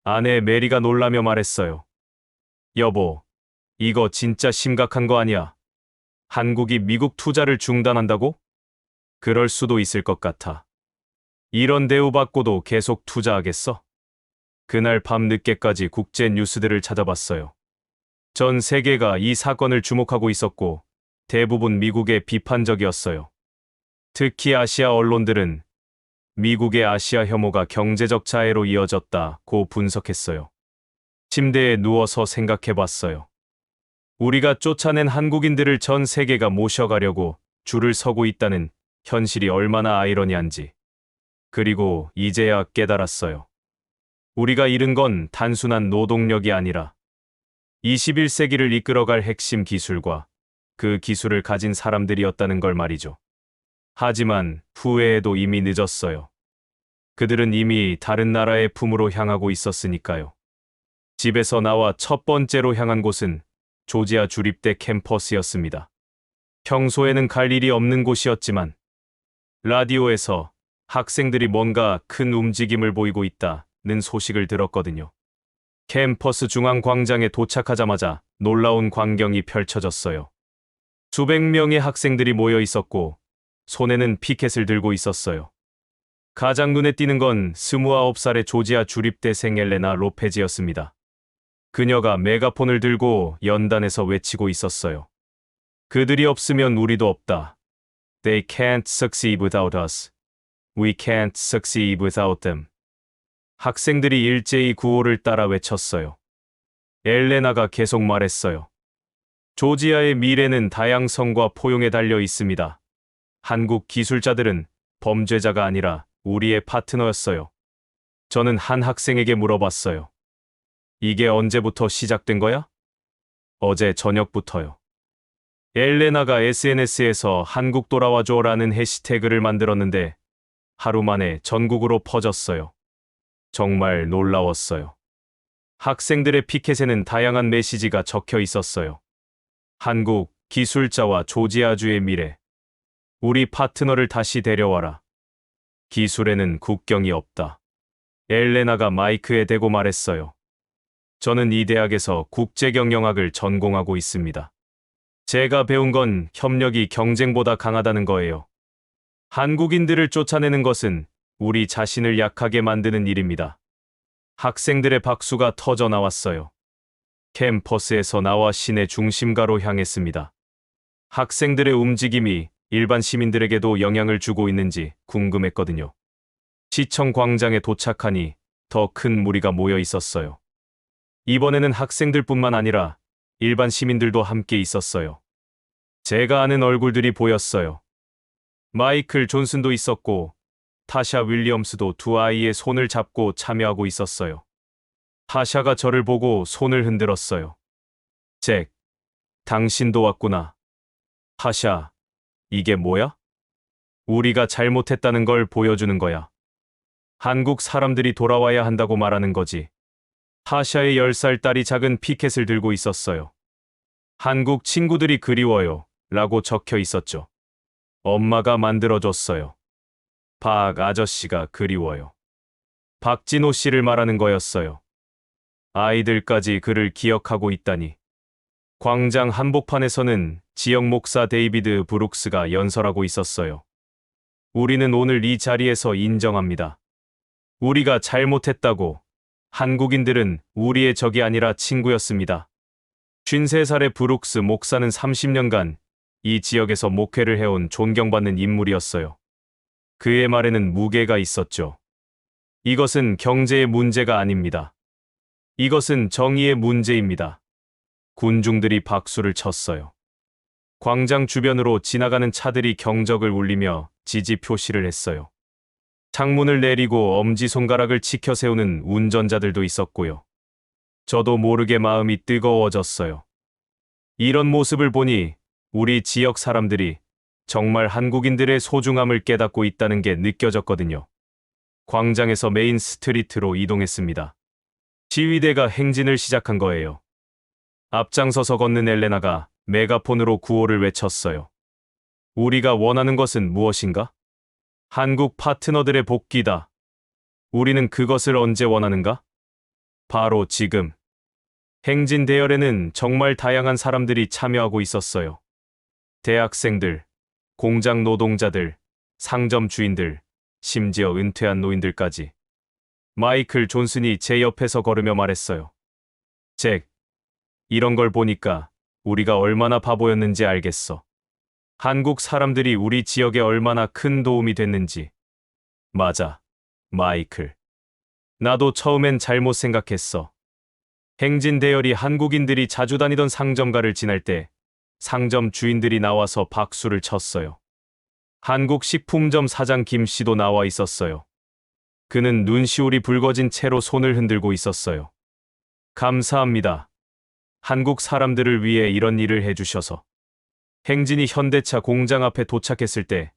아내 메리가 놀라며 말했어요. 여보, 이거 진짜 심각한 거 아니야? 한국이 미국 투자를 중단한다고? 그럴 수도 있을 것 같아. 이런 대우받고도 계속 투자하겠어? 그날 밤 늦게까지 국제 뉴스들을 찾아봤어요. 전 세계가 이 사건을 주목하고 있었고 대부분 미국에 비판적이었어요. 특히 아시아 언론들은 미국의 아시아 혐오가 경제적 자해로 이어졌다고 분석했어요. 침대에 누워서 생각해봤어요. 우리가 쫓아낸 한국인들을 전 세계가 모셔가려고 줄을 서고 있다는 현실이 얼마나 아이러니한지. 그리고 이제야 깨달았어요. 우리가 잃은 건 단순한 노동력이 아니라 21세기를 이끌어갈 핵심 기술과 그 기술을 가진 사람들이었다는 걸 말이죠. 하지만 후회해도 이미 늦었어요. 그들은 이미 다른 나라의 품으로 향하고 있었으니까요. 집에서 나와 첫 번째로 향한 곳은 조지아 주립대 캠퍼스였습니다. 평소에는 갈 일이 없는 곳이었지만 라디오에서 학생들이 뭔가 큰 움직임을 보이고 있다는 소식을 들었거든요. 캠퍼스 중앙 광장에 도착하자마자 놀라운 광경이 펼쳐졌어요. 수백 명의 학생들이 모여 있었고 손에는 피켓을 들고 있었어요. 가장 눈에 띄는 건 29살의 조지아 주립대생 엘레나 로페즈였습니다. 그녀가 메가폰을 들고 연단에서 외치고 있었어요. 그들이 없으면 우리도 없다. They can't succeed without us. We can't succeed without them. 학생들이 일제히 구호를 따라 외쳤어요. 엘레나가 계속 말했어요. 조지아의 미래는 다양성과 포용에 달려 있습니다. 한국 기술자들은 범죄자가 아니라 우리의 파트너였어요. 저는 한 학생에게 물어봤어요. 이게 언제부터 시작된 거야? 어제 저녁부터요. 엘레나가 SNS에서 한국 돌아와줘라는 해시태그를 만들었는데 하루 만에 전국으로 퍼졌어요. 정말 놀라웠어요. 학생들의 피켓에는 다양한 메시지가 적혀 있었어요. 한국, 기술자와 조지아주의 미래. 우리 파트너를 다시 데려와라. 기술에는 국경이 없다. 엘레나가 마이크에 대고 말했어요. 저는 이 대학에서 국제경영학을 전공하고 있습니다. 제가 배운 건 협력이 경쟁보다 강하다는 거예요. 한국인들을 쫓아내는 것은 우리 자신을 약하게 만드는 일입니다. 학생들의 박수가 터져 나왔어요. 캠퍼스에서 나와 시내 중심가로 향했습니다. 학생들의 움직임이 일반 시민들에게도 영향을 주고 있는지 궁금했거든요. 시청 광장에 도착하니 더 큰 무리가 모여 있었어요. 이번에는 학생들뿐만 아니라 일반 시민들도 함께 있었어요. 제가 아는 얼굴들이 보였어요. 마이클 존슨도 있었고 타샤 윌리엄스도 두 아이의 손을 잡고 참여하고 있었어요. 타샤가 저를 보고 손을 흔들었어요. 잭, 당신도 왔구나. 타샤, 이게 뭐야? 우리가 잘못했다는 걸 보여주는 거야. 한국 사람들이 돌아와야 한다고 말하는 거지. 타샤의 10살 딸이 작은 피켓을 들고 있었어요. 한국 친구들이 그리워요 라고 적혀 있었죠. 엄마가 만들어줬어요. 박 아저씨가 그리워요. 박진호 씨를 말하는 거였어요. 아이들까지 그를 기억하고 있다니. 광장 한복판에서는 지역 목사 데이비드 브룩스가 연설하고 있었어요. 우리는 오늘 이 자리에서 인정합니다. 우리가 잘못했다고. 한국인들은 우리의 적이 아니라 친구였습니다. 53살의 브룩스 목사는 30년간 이 지역에서 목회를 해온 존경받는 인물이었어요. 그의 말에는 무게가 있었죠. 이것은 경제의 문제가 아닙니다. 이것은 정의의 문제입니다. 군중들이 박수를 쳤어요. 광장 주변으로 지나가는 차들이 경적을 울리며 지지 표시를 했어요. 창문을 내리고 엄지손가락을 치켜 세우는 운전자들도 있었고요. 저도 모르게 마음이 뜨거워졌어요. 이런 모습을 보니 우리 지역 사람들이 정말 한국인들의 소중함을 깨닫고 있다는 게 느껴졌거든요. 광장에서 메인 스트리트로 이동했습니다. 시위대가 행진을 시작한 거예요. 앞장서서 걷는 엘레나가 메가폰으로 구호를 외쳤어요. 우리가 원하는 것은 무엇인가? 한국 파트너들의 복귀다. 우리는 그것을 언제 원하는가? 바로 지금. 행진 대열에는 정말 다양한 사람들이 참여하고 있었어요. 대학생들, 공장 노동자들, 상점 주인들, 심지어 은퇴한 노인들까지. 마이클 존슨이 제 옆에서 걸으며 말했어요. 잭, 이런 걸 보니까 우리가 얼마나 바보였는지 알겠어. 한국 사람들이 우리 지역에 얼마나 큰 도움이 됐는지. 맞아, 마이클. 나도 처음엔 잘못 생각했어. 행진 대열이 한국인들이 자주 다니던 상점가를 지날 때 상점 주인들이 나와서 박수를 쳤어요. 한국 식품점 사장 김 씨도 나와 있었어요. 그는 눈시울이 붉어진 채로 손을 흔들고 있었어요. 감사합니다. 한국 사람들을 위해 이런 일을 해주셔서. 행진이 현대차 공장 앞에 도착했을 때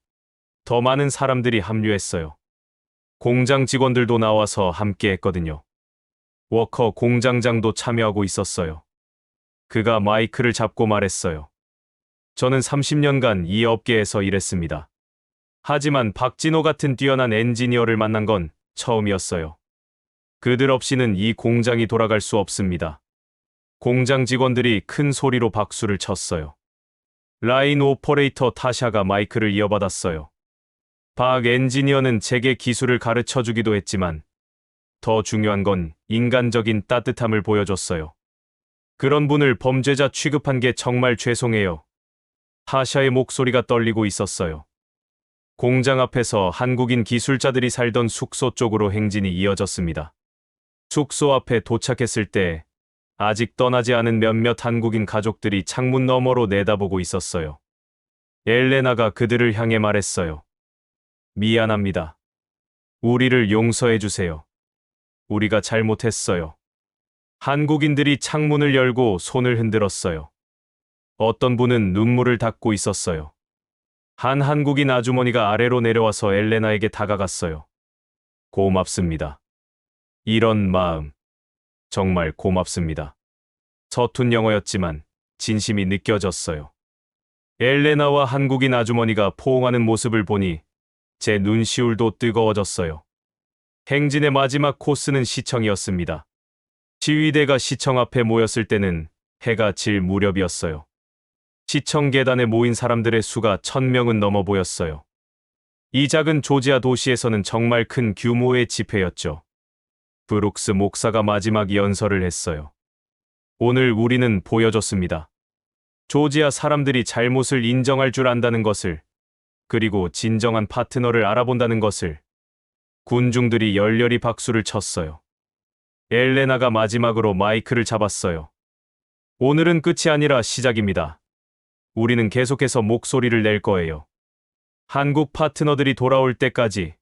더 많은 사람들이 합류했어요. 공장 직원들도 나와서 함께 했거든요. 워커 공장장도 참여하고 있었어요. 그가 마이크를 잡고 말했어요. 저는 30년간 이 업계에서 일했습니다. 하지만 박진호 같은 뛰어난 엔지니어를 만난 건 처음이었어요. 그들 없이는 이 공장이 돌아갈 수 없습니다. 공장 직원들이 큰 소리로 박수를 쳤어요. 라인 오퍼레이터 타샤가 마이크를 이어받았어요. 박 엔지니어는 제게 기술을 가르쳐 주기도 했지만 더 중요한 건 인간적인 따뜻함을 보여줬어요. 그런 분을 범죄자 취급한 게 정말 죄송해요. 타샤의 목소리가 떨리고 있었어요. 공장 앞에서 한국인 기술자들이 살던 숙소 쪽으로 행진이 이어졌습니다. 숙소 앞에 도착했을 때 아직 떠나지 않은 몇몇 한국인 가족들이 창문 너머로 내다보고 있었어요. 엘레나가 그들을 향해 말했어요. 미안합니다. 우리를 용서해 주세요. 우리가 잘못했어요. 한국인들이 창문을 열고 손을 흔들었어요. 어떤 분은 눈물을 닦고 있었어요. 한 한국인 아주머니가 아래로 내려와서 엘레나에게 다가갔어요. 고맙습니다. 이런 마음. 정말 고맙습니다. 서툰 영어였지만 진심이 느껴졌어요. 엘레나와 한국인 아주머니가 포옹하는 모습을 보니 제 눈시울도 뜨거워졌어요. 행진의 마지막 코스는 시청이었습니다. 시위대가 시청 앞에 모였을 때는 해가 질 무렵이었어요. 시청 계단에 모인 사람들의 수가 1000명은 넘어 보였어요. 이 작은 조지아 도시에서는 정말 큰 규모의 집회였죠. 브룩스 목사가 마지막 연설을 했어요. 오늘 우리는 보여줬습니다. 조지아 사람들이 잘못을 인정할 줄 안다는 것을, 그리고 진정한 파트너를 알아본다는 것을. 군중들이 열렬히 박수를 쳤어요. 엘레나가 마지막으로 마이크를 잡았어요. 오늘은 끝이 아니라 시작입니다. 우리는 계속해서 목소리를 낼 거예요. 한국 파트너들이 돌아올 때까지.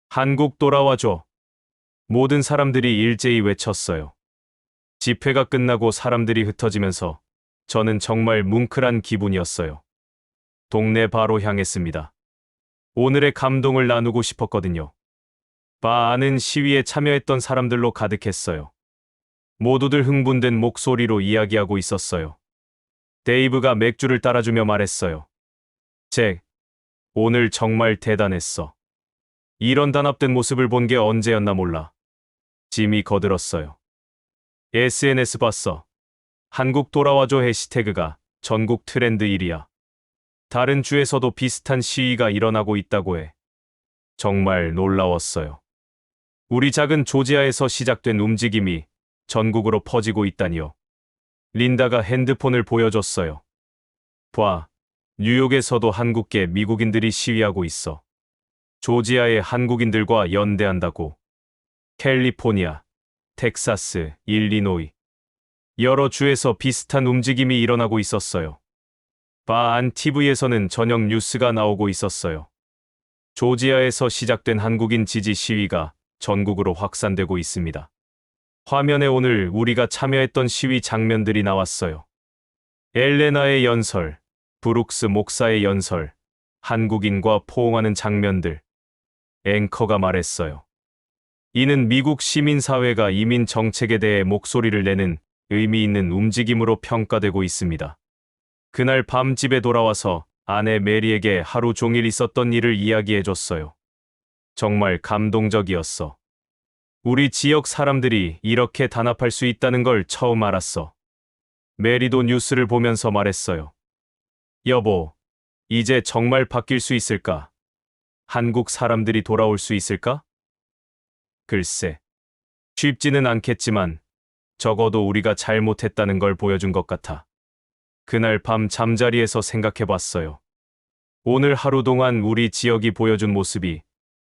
한국 돌아와줘. 모든 사람들이 일제히 외쳤어요. 집회가 끝나고 사람들이 흩어지면서 저는 정말 뭉클한 기분이었어요. 동네 바로 향했습니다. 오늘의 감동을 나누고 싶었거든요. 바 안은 시위에 참여했던 사람들로 가득했어요. 모두들 흥분된 목소리로 이야기하고 있었어요. 데이브가 맥주를 따라주며 말했어요. 잭, 오늘 정말 대단했어. 이런 단합된 모습을 본 게 언제였나 몰라. 짐이 거들었어요. SNS 봤어. 한국 돌아와줘 해시태그가 전국 트렌드 1위야. 다른 주에서도 비슷한 시위가 일어나고 있다고 해. 정말 놀라웠어요. 우리 작은 조지아에서 시작된 움직임이 전국으로 퍼지고 있다니요. 린다가 핸드폰을 보여줬어요. 봐, 뉴욕에서도 한국계 미국인들이 시위하고 있어. 조지아의 한국인들과 연대한다고. 캘리포니아, 텍사스, 일리노이. 여러 주에서 비슷한 움직임이 일어나고 있었어요. 바 안 TV에서는 저녁 뉴스가 나오고 있었어요. 조지아에서 시작된 한국인 지지 시위가 전국으로 확산되고 있습니다. 화면에 오늘 우리가 참여했던 시위 장면들이 나왔어요. 엘레나의 연설, 브룩스 목사의 연설, 한국인과 포옹하는 장면들. 앵커가 말했어요. 이는 미국 시민사회가 이민 정책에 대해 목소리를 내는 의미 있는 움직임으로 평가되고 있습니다. 그날 밤 집에 돌아와서 아내 메리에게 하루 종일 있었던 일을 이야기해줬어요. 정말 감동적이었어. 우리 지역 사람들이 이렇게 단합할 수 있다는 걸 처음 알았어. 메리도 뉴스를 보면서 말했어요. 여보, 이제 정말 바뀔 수 있을까? 한국 사람들이 돌아올 수 있을까? 글쎄, 쉽지는 않겠지만 적어도 우리가 잘못했다는 걸 보여준 것 같아. 그날 밤 잠자리에서 생각해봤어요. 오늘 하루 동안 우리 지역이 보여준 모습이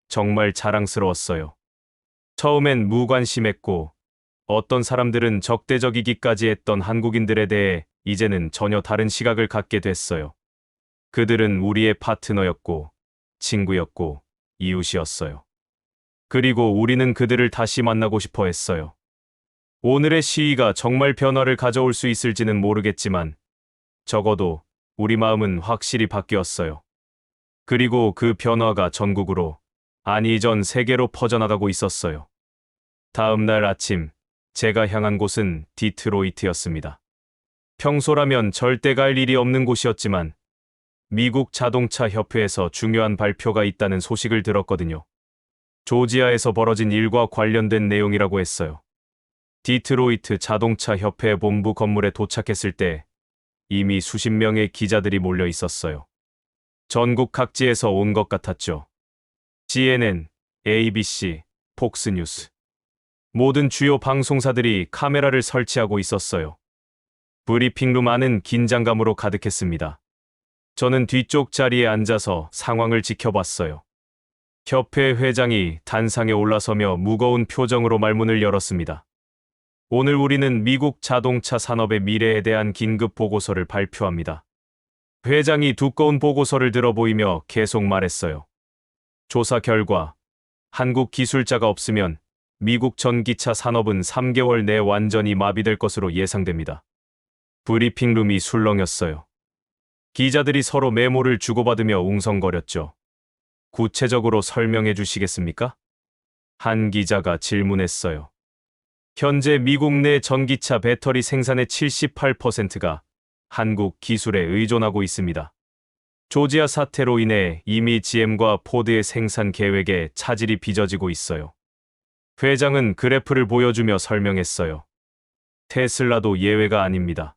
정말 자랑스러웠어요. 처음엔 무관심했고 어떤 사람들은 적대적이기까지 했던 한국인들에 대해 이제는 전혀 다른 시각을 갖게 됐어요. 그들은 우리의 파트너였고 친구였고 이웃이었어요. 그리고 우리는 그들을 다시 만나고 싶어 했어요. 오늘의 시위가 정말 변화를 가져올 수 있을지는 모르겠지만 적어도 우리 마음은 확실히 바뀌었어요. 그리고 그 변화가 전국으로, 아니 전 세계로 퍼져나가고 있었어요. 다음 날 아침, 제가 향한 곳은 디트로이트였습니다. 평소라면 절대 갈 일이 없는 곳이었지만 미국 자동차 협회에서 중요한 발표가 있다는 소식을 들었거든요. 조지아에서 벌어진 일과 관련된 내용이라고 했어요. 디트로이트 자동차 협회 본부 건물에 도착했을 때 이미 수십 명의 기자들이 몰려 있었어요. 전국 각지에서 온 것 같았죠. CNN, ABC, 폭스뉴스. 모든 주요 방송사들이 카메라를 설치하고 있었어요. 브리핑룸 안은 긴장감으로 가득했습니다. 저는 뒤쪽 자리에 앉아서 상황을 지켜봤어요. 협회 회장이 단상에 올라서며 무거운 표정으로 말문을 열었습니다. 오늘 우리는 미국 자동차 산업의 미래에 대한 긴급 보고서를 발표합니다. 회장이 두꺼운 보고서를 들어 보이며 계속 말했어요. 조사 결과, 한국 기술자가 없으면 미국 전기차 산업은 3개월 내 완전히 마비될 것으로 예상됩니다. 브리핑룸이 술렁였어요. 기자들이 서로 메모를 주고받으며 웅성거렸죠. 구체적으로 설명해 주시겠습니까? 한 기자가 질문했어요. 현재 미국 내 전기차 배터리 생산의 78%가 한국 기술에 의존하고 있습니다. 조지아 사태로 인해 이미 GM과 포드의 생산 계획에 차질이 빚어지고 있어요. 회장은 그래프를 보여주며 설명했어요. 테슬라도 예외가 아닙니다.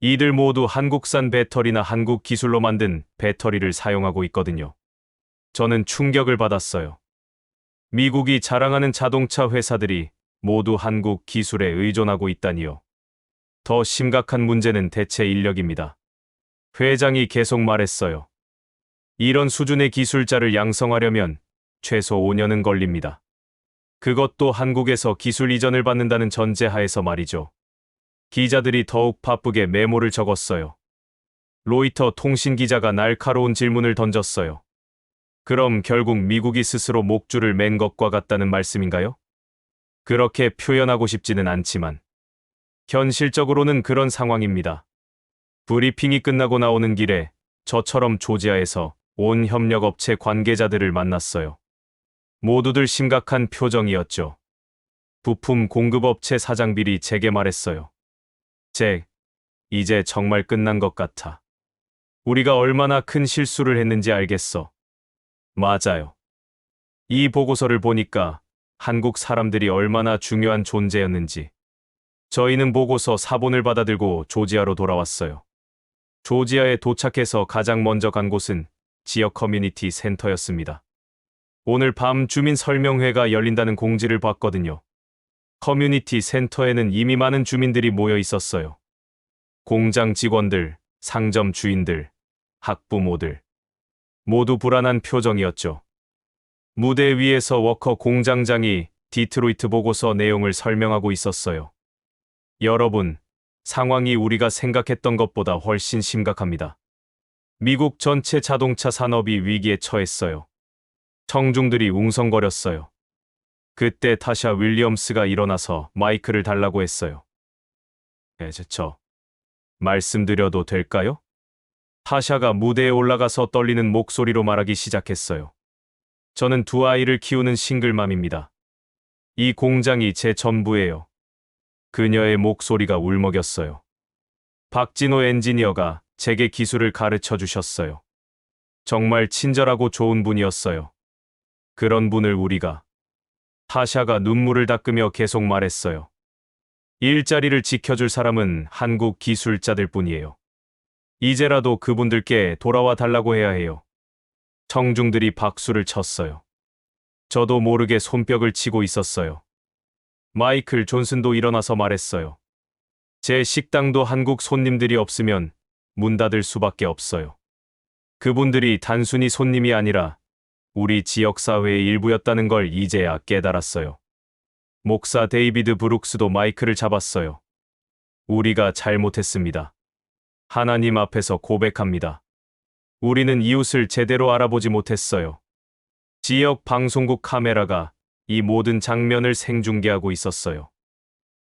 이들 모두 한국산 배터리나 한국 기술로 만든 배터리를 사용하고 있거든요. 저는 충격을 받았어요. 미국이 자랑하는 자동차 회사들이 모두 한국 기술에 의존하고 있다니요. 더 심각한 문제는 대체 인력입니다. 회장이 계속 말했어요. 이런 수준의 기술자를 양성하려면 최소 5년은 걸립니다. 그것도 한국에서 기술 이전을 받는다는 전제하에서 말이죠. 기자들이 더욱 바쁘게 메모를 적었어요. 로이터 통신 기자가 날카로운 질문을 던졌어요. 그럼 결국 미국이 스스로 목줄을 맨 것과 같다는 말씀인가요? 그렇게 표현하고 싶지는 않지만 현실적으로는 그런 상황입니다. 브리핑이 끝나고 나오는 길에 저처럼 조지아에서 온 협력업체 관계자들을 만났어요. 모두들 심각한 표정이었죠. 부품 공급업체 사장들이 제게 말했어요. 잭, 이제 정말 끝난 것 같아. 우리가 얼마나 큰 실수를 했는지 알겠어. 맞아요. 이 보고서를 보니까 한국 사람들이 얼마나 중요한 존재였는지. 저희는 보고서 사본을 받아들고 조지아로 돌아왔어요. 조지아에 도착해서 가장 먼저 간 곳은 지역 커뮤니티 센터였습니다. 오늘 밤 주민 설명회가 열린다는 공지를 봤거든요. 커뮤니티 센터에는 이미 많은 주민들이 모여 있었어요. 공장 직원들, 상점 주인들, 학부모들. 모두 불안한 표정이었죠. 무대 위에서 워커 공장장이 디트로이트 보고서 내용을 설명하고 있었어요. 여러분, 상황이 우리가 생각했던 것보다 훨씬 심각합니다. 미국 전체 자동차 산업이 위기에 처했어요. 청중들이 웅성거렸어요. 그때 타샤 윌리엄스가 일어나서 마이크를 달라고 했어요. 저 말씀드려도 될까요? 타샤가 무대에 올라가서 떨리는 목소리로 말하기 시작했어요. 저는 두 아이를 키우는 싱글맘입니다. 이 공장이 제 전부예요. 그녀의 목소리가 울먹였어요. 박진호 엔지니어가 제게 기술을 가르쳐 주셨어요. 정말 친절하고 좋은 분이었어요. 그런 분을 우리가. 타샤가 눈물을 닦으며 계속 말했어요. 일자리를 지켜줄 사람은 한국 기술자들 뿐이에요. 이제라도 그분들께 돌아와 달라고 해야 해요. 청중들이 박수를 쳤어요. 저도 모르게 손뼉을 치고 있었어요. 마이클 존슨도 일어나서 말했어요. 제 식당도 한국 손님들이 없으면 문 닫을 수밖에 없어요. 그분들이 단순히 손님이 아니라 우리 지역사회의 일부였다는 걸 이제야 깨달았어요. 목사 데이비드 브룩스도 마이크를 잡았어요. 우리가 잘못했습니다. 하나님 앞에서 고백합니다. 우리는 이웃을 제대로 알아보지 못했어요. 지역 방송국 카메라가 이 모든 장면을 생중계하고 있었어요.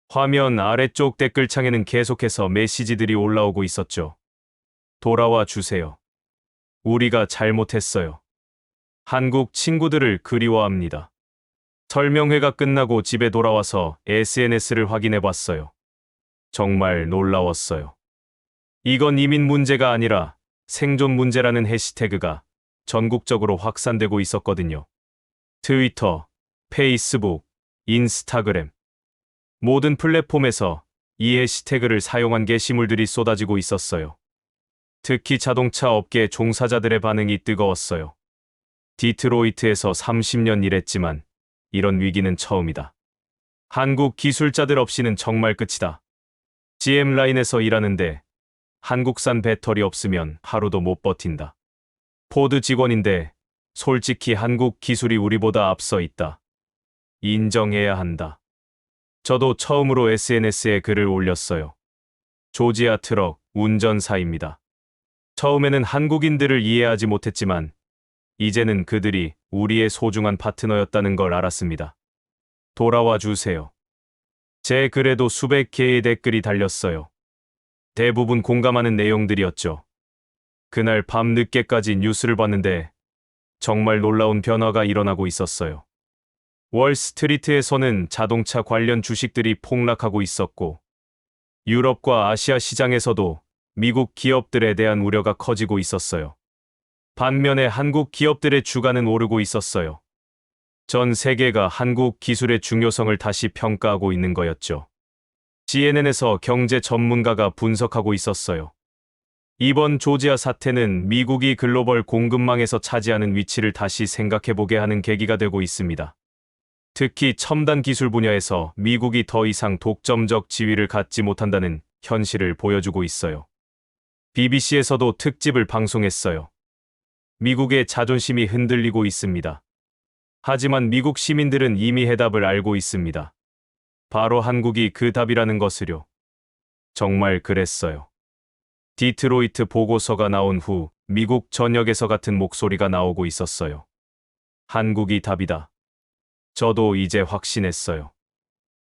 화면 아래쪽 댓글창에는 계속해서 메시지들이 올라오고 있었죠. 돌아와 주세요. 우리가 잘못했어요. 한국 친구들을 그리워합니다. 설명회가 끝나고 집에 돌아와서 SNS를 확인해 봤어요. 정말 놀라웠어요. 이건 이민 문제가 아니라 생존 문제라는 해시태그가 전국적으로 확산되고 있었거든요. 트위터, 페이스북, 인스타그램. 모든 플랫폼에서 이 해시태그를 사용한 게시물들이 쏟아지고 있었어요. 특히 자동차 업계 종사자들의 반응이 뜨거웠어요. 디트로이트에서 30년 일했지만 이런 위기는 처음이다. 한국 기술자들 없이는 정말 끝이다. GM 라인에서 일하는데 한국산 배터리 없으면 하루도 못 버틴다. 포드 직원인데 솔직히 한국 기술이 우리보다 앞서 있다. 인정해야 한다. 저도 처음으로 SNS에 글을 올렸어요. 조지아 트럭 운전사입니다. 처음에는 한국인들을 이해하지 못했지만 이제는 그들이 우리의 소중한 파트너였다는 걸 알았습니다. 돌아와 주세요. 제 글에도 수백 개의 댓글이 달렸어요. 대부분 공감하는 내용들이었죠. 그날 밤 늦게까지 뉴스를 봤는데 정말 놀라운 변화가 일어나고 있었어요. 월스트리트에서는 자동차 관련 주식들이 폭락하고 있었고, 유럽과 아시아 시장에서도 미국 기업들에 대한 우려가 커지고 있었어요. 반면에 한국 기업들의 주가는 오르고 있었어요. 전 세계가 한국 기술의 중요성을 다시 평가하고 있는 거였죠. CNN에서 경제 전문가가 분석하고 있었어요. 이번 조지아 사태는 미국이 글로벌 공급망에서 차지하는 위치를 다시 생각해보게 하는 계기가 되고 있습니다. 특히 첨단 기술 분야에서 미국이 더 이상 독점적 지위를 갖지 못한다는 현실을 보여주고 있어요. BBC에서도 특집을 방송했어요. 미국의 자존심이 흔들리고 있습니다. 하지만 미국 시민들은 이미 해답을 알고 있습니다. 바로 한국이 그 답이라는 것을요. 정말 그랬어요. 디트로이트 보고서가 나온 후 미국 전역에서 같은 목소리가 나오고 있었어요. 한국이 답이다. 저도 이제 확신했어요.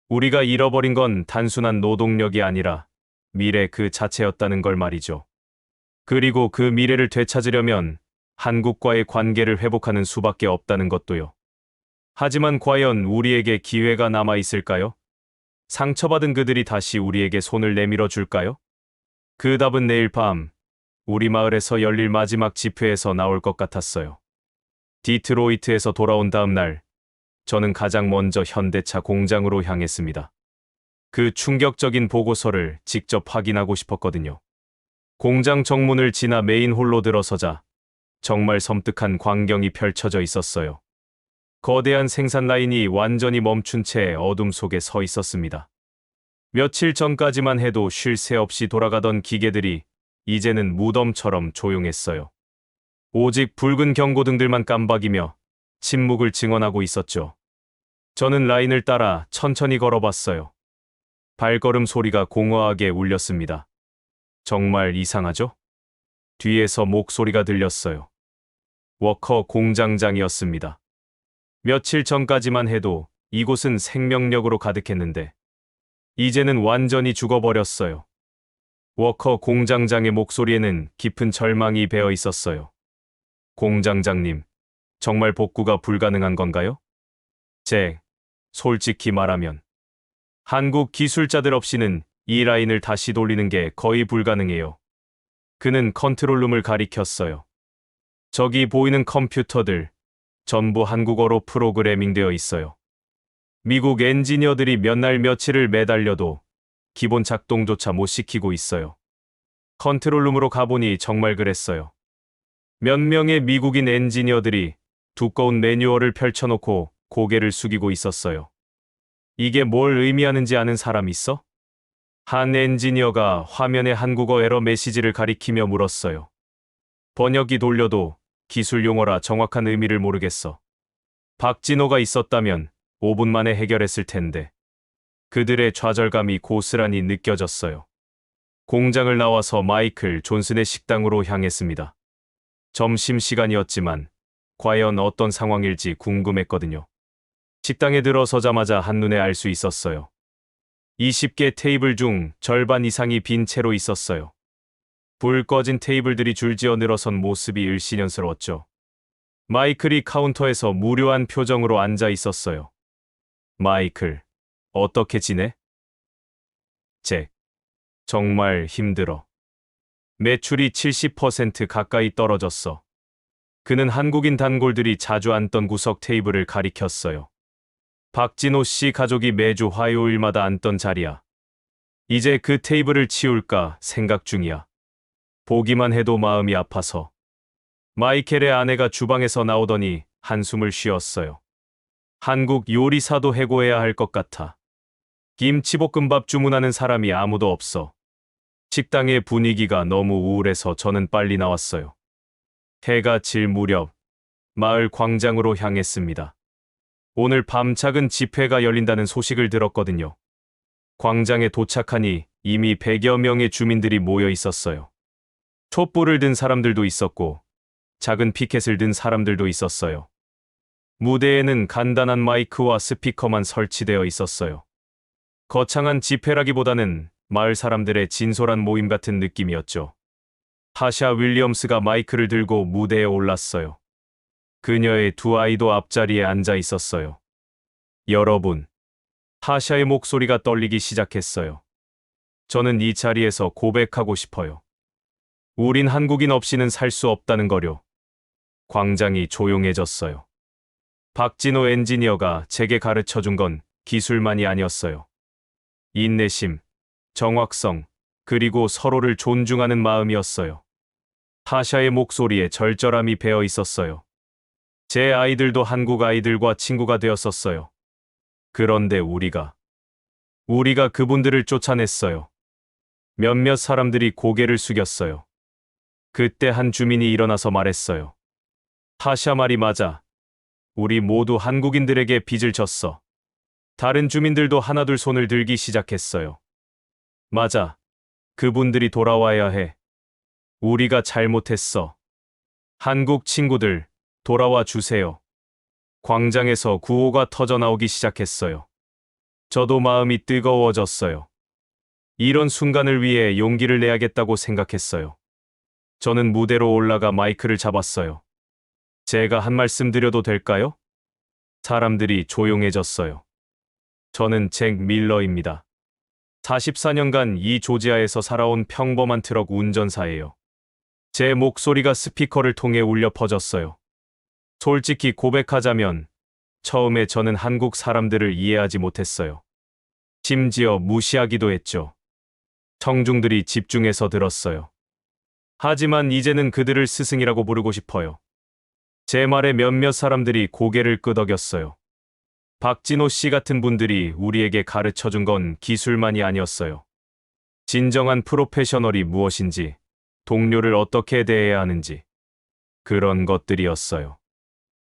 우리가 잃어버린 건 단순한 노동력이 아니라 미래 그 자체였다는 걸 말이죠. 그리고 그 미래를 되찾으려면 한국과의 관계를 회복하는 수밖에 없다는 것도요. 하지만 과연 우리에게 기회가 남아 있을까요? 상처받은 그들이 다시 우리에게 손을 내밀어 줄까요? 그 답은 내일 밤 우리 마을에서 열릴 마지막 집회에서 나올 것 같았어요. 디트로이트에서 돌아온 다음 날, 저는 가장 먼저 현대차 공장으로 향했습니다. 그 충격적인 보고서를 직접 확인하고 싶었거든요. 공장 정문을 지나 메인 홀로 들어서자 정말 섬뜩한 광경이 펼쳐져 있었어요. 거대한 생산 라인이 완전히 멈춘 채 어둠 속에 서 있었습니다. 며칠 전까지만 해도 쉴 새 없이 돌아가던 기계들이 이제는 무덤처럼 조용했어요. 오직 붉은 경고등들만 깜박이며 침묵을 증언하고 있었죠. 저는 라인을 따라 천천히 걸어봤어요. 발걸음 소리가 공허하게 울렸습니다. 정말 이상하죠? 뒤에서 목소리가 들렸어요. 워커 공장장이었습니다. 며칠 전까지만 해도 이곳은 생명력으로 가득했는데 이제는 완전히 죽어버렸어요. 워커 공장장의 목소리에는 깊은 절망이 배어 있었어요. 공장장님, 정말 복구가 불가능한 건가요? 솔직히 말하면 한국 기술자들 없이는 이 라인을 다시 돌리는 게 거의 불가능해요. 그는 컨트롤룸을 가리켰어요. 저기 보이는 컴퓨터들 전부 한국어로 프로그래밍되어 있어요. 미국 엔지니어들이 몇 날 며칠을 매달려도 기본 작동조차 못 시키고 있어요. 컨트롤룸으로 가보니 정말 그랬어요. 몇 명의 미국인 엔지니어들이 두꺼운 매뉴얼을 펼쳐놓고 고개를 숙이고 있었어요. 이게 뭘 의미하는지 아는 사람 있어? 한 엔지니어가 화면에 한국어 에러 메시지를 가리키며 물었어요. 번역기 돌려도 기술 용어라 정확한 의미를 모르겠어. 박진호가 있었다면 5분 만에 해결했을 텐데. 그들의 좌절감이 고스란히 느껴졌어요. 공장을 나와서 마이클 존슨의 식당으로 향했습니다. 점심시간이었지만 과연 어떤 상황일지 궁금했거든요. 식당에 들어서자마자 한눈에 알 수 있었어요. 20개 테이블 중 절반 이상이 빈 채로 있었어요. 불 꺼진 테이블들이 줄지어 늘어선 모습이 일신연스러웠죠. 마이클이 카운터에서 무료한 표정으로 앉아 있었어요. 마이클, 어떻게 지내? 정말 힘들어. 매출이 70% 가까이 떨어졌어. 그는 한국인 단골들이 자주 앉던 구석 테이블을 가리켰어요. 박진호 씨 가족이 매주 화요일마다 앉던 자리야. 이제 그 테이블을 치울까 생각 중이야. 보기만 해도 마음이 아파서. 마이켈의 아내가 주방에서 나오더니 한숨을 쉬었어요. 한국 요리사도 해고해야 할 것 같아. 김치볶음밥 주문하는 사람이 아무도 없어. 식당의 분위기가 너무 우울해서 저는 빨리 나왔어요. 해가 질 무렵 마을 광장으로 향했습니다. 오늘 밤 작은 집회가 열린다는 소식을 들었거든요. 광장에 도착하니 이미 100여 명의 주민들이 모여 있었어요. 촛불을 든 사람들도 있었고 작은 피켓을 든 사람들도 있었어요. 무대에는 간단한 마이크와 스피커만 설치되어 있었어요. 거창한 집회라기보다는 마을 사람들의 진솔한 모임 같은 느낌이었죠. 타샤 윌리엄스가 마이크를 들고 무대에 올랐어요. 그녀의 두 아이도 앞자리에 앉아 있었어요. 여러분, 타샤의 목소리가 떨리기 시작했어요. 저는 이 자리에서 고백하고 싶어요. 우린 한국인 없이는 살 수 없다는 거요. 광장이 조용해졌어요. 박진호 엔지니어가 제게 가르쳐 준 건 기술만이 아니었어요. 인내심, 정확성, 그리고 서로를 존중하는 마음이었어요. 타샤의 목소리에 절절함이 배어 있었어요. 제 아이들도 한국 아이들과 친구가 되었었어요. 그런데 우리가 그분들을 쫓아냈어요. 몇몇 사람들이 고개를 숙였어요. 그때 한 주민이 일어나서 말했어요. 타샤 말이 맞아. 우리 모두 한국인들에게 빚을 졌어. 다른 주민들도 하나둘 손을 들기 시작했어요. 맞아. 그분들이 돌아와야 해. 우리가 잘못했어. 한국 친구들, 돌아와 주세요. 광장에서 구호가 터져나오기 시작했어요. 저도 마음이 뜨거워졌어요. 이런 순간을 위해 용기를 내야겠다고 생각했어요. 저는 무대로 올라가 마이크를 잡았어요. 제가 한 말씀 드려도 될까요? 사람들이 조용해졌어요. 저는 잭 밀러입니다. 44년간 이 조지아에서 살아온 평범한 트럭 운전사예요. 제 목소리가 스피커를 통해 울려 퍼졌어요. 솔직히 고백하자면 처음에 저는 한국 사람들을 이해하지 못했어요. 심지어 무시하기도 했죠. 청중들이 집중해서 들었어요. 하지만 이제는 그들을 스승이라고 부르고 싶어요. 제 말에 몇몇 사람들이 고개를 끄덕였어요. 박진호 씨 같은 분들이 우리에게 가르쳐 준 건 기술만이 아니었어요. 진정한 프로페셔널이 무엇인지, 동료를 어떻게 대해야 하는지, 그런 것들이었어요.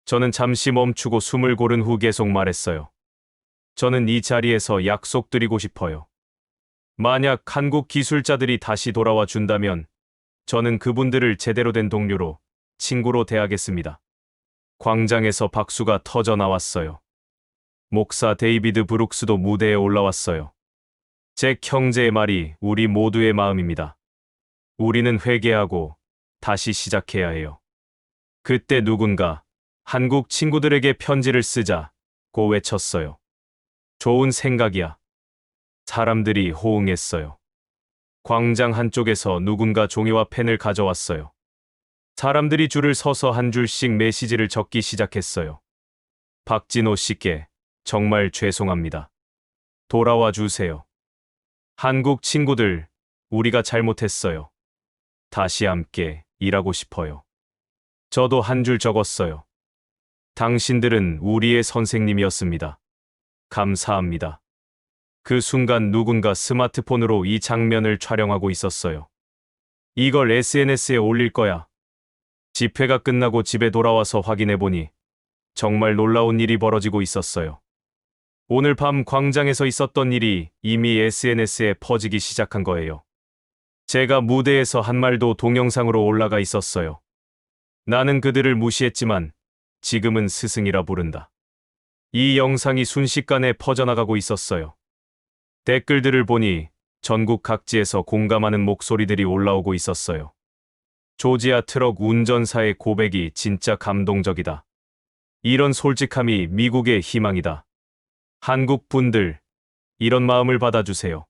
저는 잠시 멈추고 숨을 고른 후 계속 말했어요. 저는 이 자리에서 약속드리고 싶어요. 만약 한국 기술자들이 다시 돌아와 준다면 저는 그분들을 제대로 된 동료로, 친구로 대하겠습니다. 광장에서 박수가 터져 나왔어요. 목사 데이비드 브룩스도 무대에 올라왔어요. 잭 형제의 말이 우리 모두의 마음입니다. 우리는 회개하고 다시 시작해야 해요. 그때 누군가 한국 친구들에게 편지를 쓰자고 외쳤어요. 좋은 생각이야. 사람들이 호응했어요. 광장 한쪽에서 누군가 종이와 펜을 가져왔어요. 사람들이 줄을 서서 한 줄씩 메시지를 적기 시작했어요. 박진호 씨께 정말 죄송합니다. 돌아와 주세요. 한국 친구들, 우리가 잘못했어요. 다시 함께 일하고 싶어요. 저도 한 줄 적었어요. 당신들은 우리의 선생님이었습니다. 감사합니다. 그 순간 누군가 스마트폰으로 이 장면을 촬영하고 있었어요. 이걸 SNS에 올릴 거야. 집회가 끝나고 집에 돌아와서 확인해보니 정말 놀라운 일이 벌어지고 있었어요. 오늘 밤 광장에서 있었던 일이 이미 SNS에 퍼지기 시작한 거예요. 제가 무대에서 한 말도 동영상으로 올라가 있었어요. 나는 그들을 무시했지만 지금은 스승이라 부른다. 이 영상이 순식간에 퍼져나가고 있었어요. 댓글들을 보니 전국 각지에서 공감하는 목소리들이 올라오고 있었어요. 조지아 트럭 운전사의 고백이 진짜 감동적이다. 이런 솔직함이 미국의 희망이다. 한국 분들, 이런 마음을 받아주세요.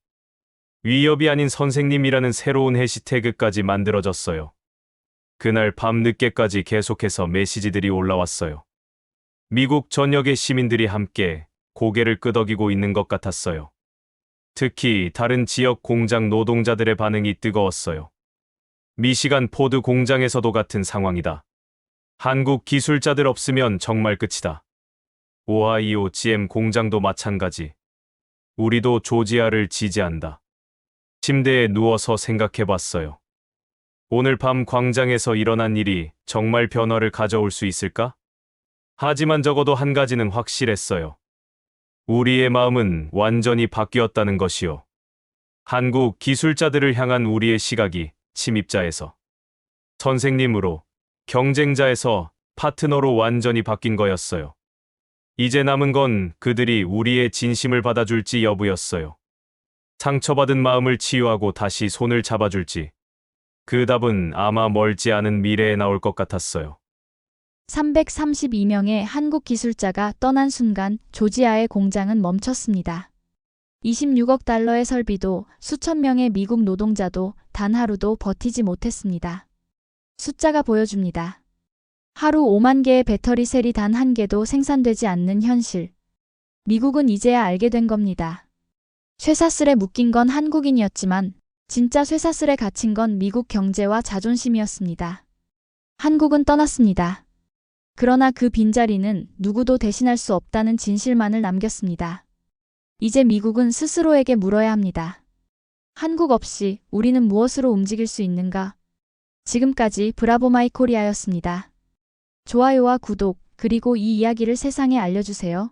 위협이 아닌 선생님이라는 새로운 해시태그까지 만들어졌어요. 그날 밤 늦게까지 계속해서 메시지들이 올라왔어요. 미국 전역의 시민들이 함께 고개를 끄덕이고 있는 것 같았어요. 특히 다른 지역 공장 노동자들의 반응이 뜨거웠어요. 미시간 포드 공장에서도 같은 상황이다. 한국 기술자들 없으면 정말 끝이다. 오하이오 GM 공장도 마찬가지. 우리도 조지아를 지지한다. 침대에 누워서 생각해봤어요. 오늘 밤 광장에서 일어난 일이 정말 변화를 가져올 수 있을까? 하지만 적어도 한 가지는 확실했어요. 우리의 마음은 완전히 바뀌었다는 것이요. 한국 기술자들을 향한 우리의 시각이 침입자에서, 선생님으로, 경쟁자에서 파트너로 완전히 바뀐 거였어요. 이제 남은 건 그들이 우리의 진심을 받아줄지 여부였어요. 상처받은 마음을 치유하고 다시 손을 잡아줄지. 그 답은 아마 멀지 않은 미래에 나올 것 같았어요. 332명의 한국 기술자가 떠난 순간 조지아의 공장은 멈췄습니다. 26억 달러의 설비도 수천 명의 미국 노동자도 단 하루도 버티지 못했습니다. 숫자가 보여줍니다. 하루 5만 개의 배터리 셀이 단 한 개도 생산되지 않는 현실. 미국은 이제야 알게 된 겁니다. 쇠사슬에 묶인 건 한국인이었지만 진짜 쇠사슬에 갇힌 건 미국 경제와 자존심이었습니다. 한국은 떠났습니다. 그러나 그 빈자리는 누구도 대신할 수 없다는 진실만을 남겼습니다. 이제 미국은 스스로에게 물어야 합니다. 한국 없이 우리는 무엇으로 움직일 수 있는가? 지금까지 브라보 마이 코리아였습니다. 좋아요와 구독, 그리고 이 이야기를 세상에 알려주세요.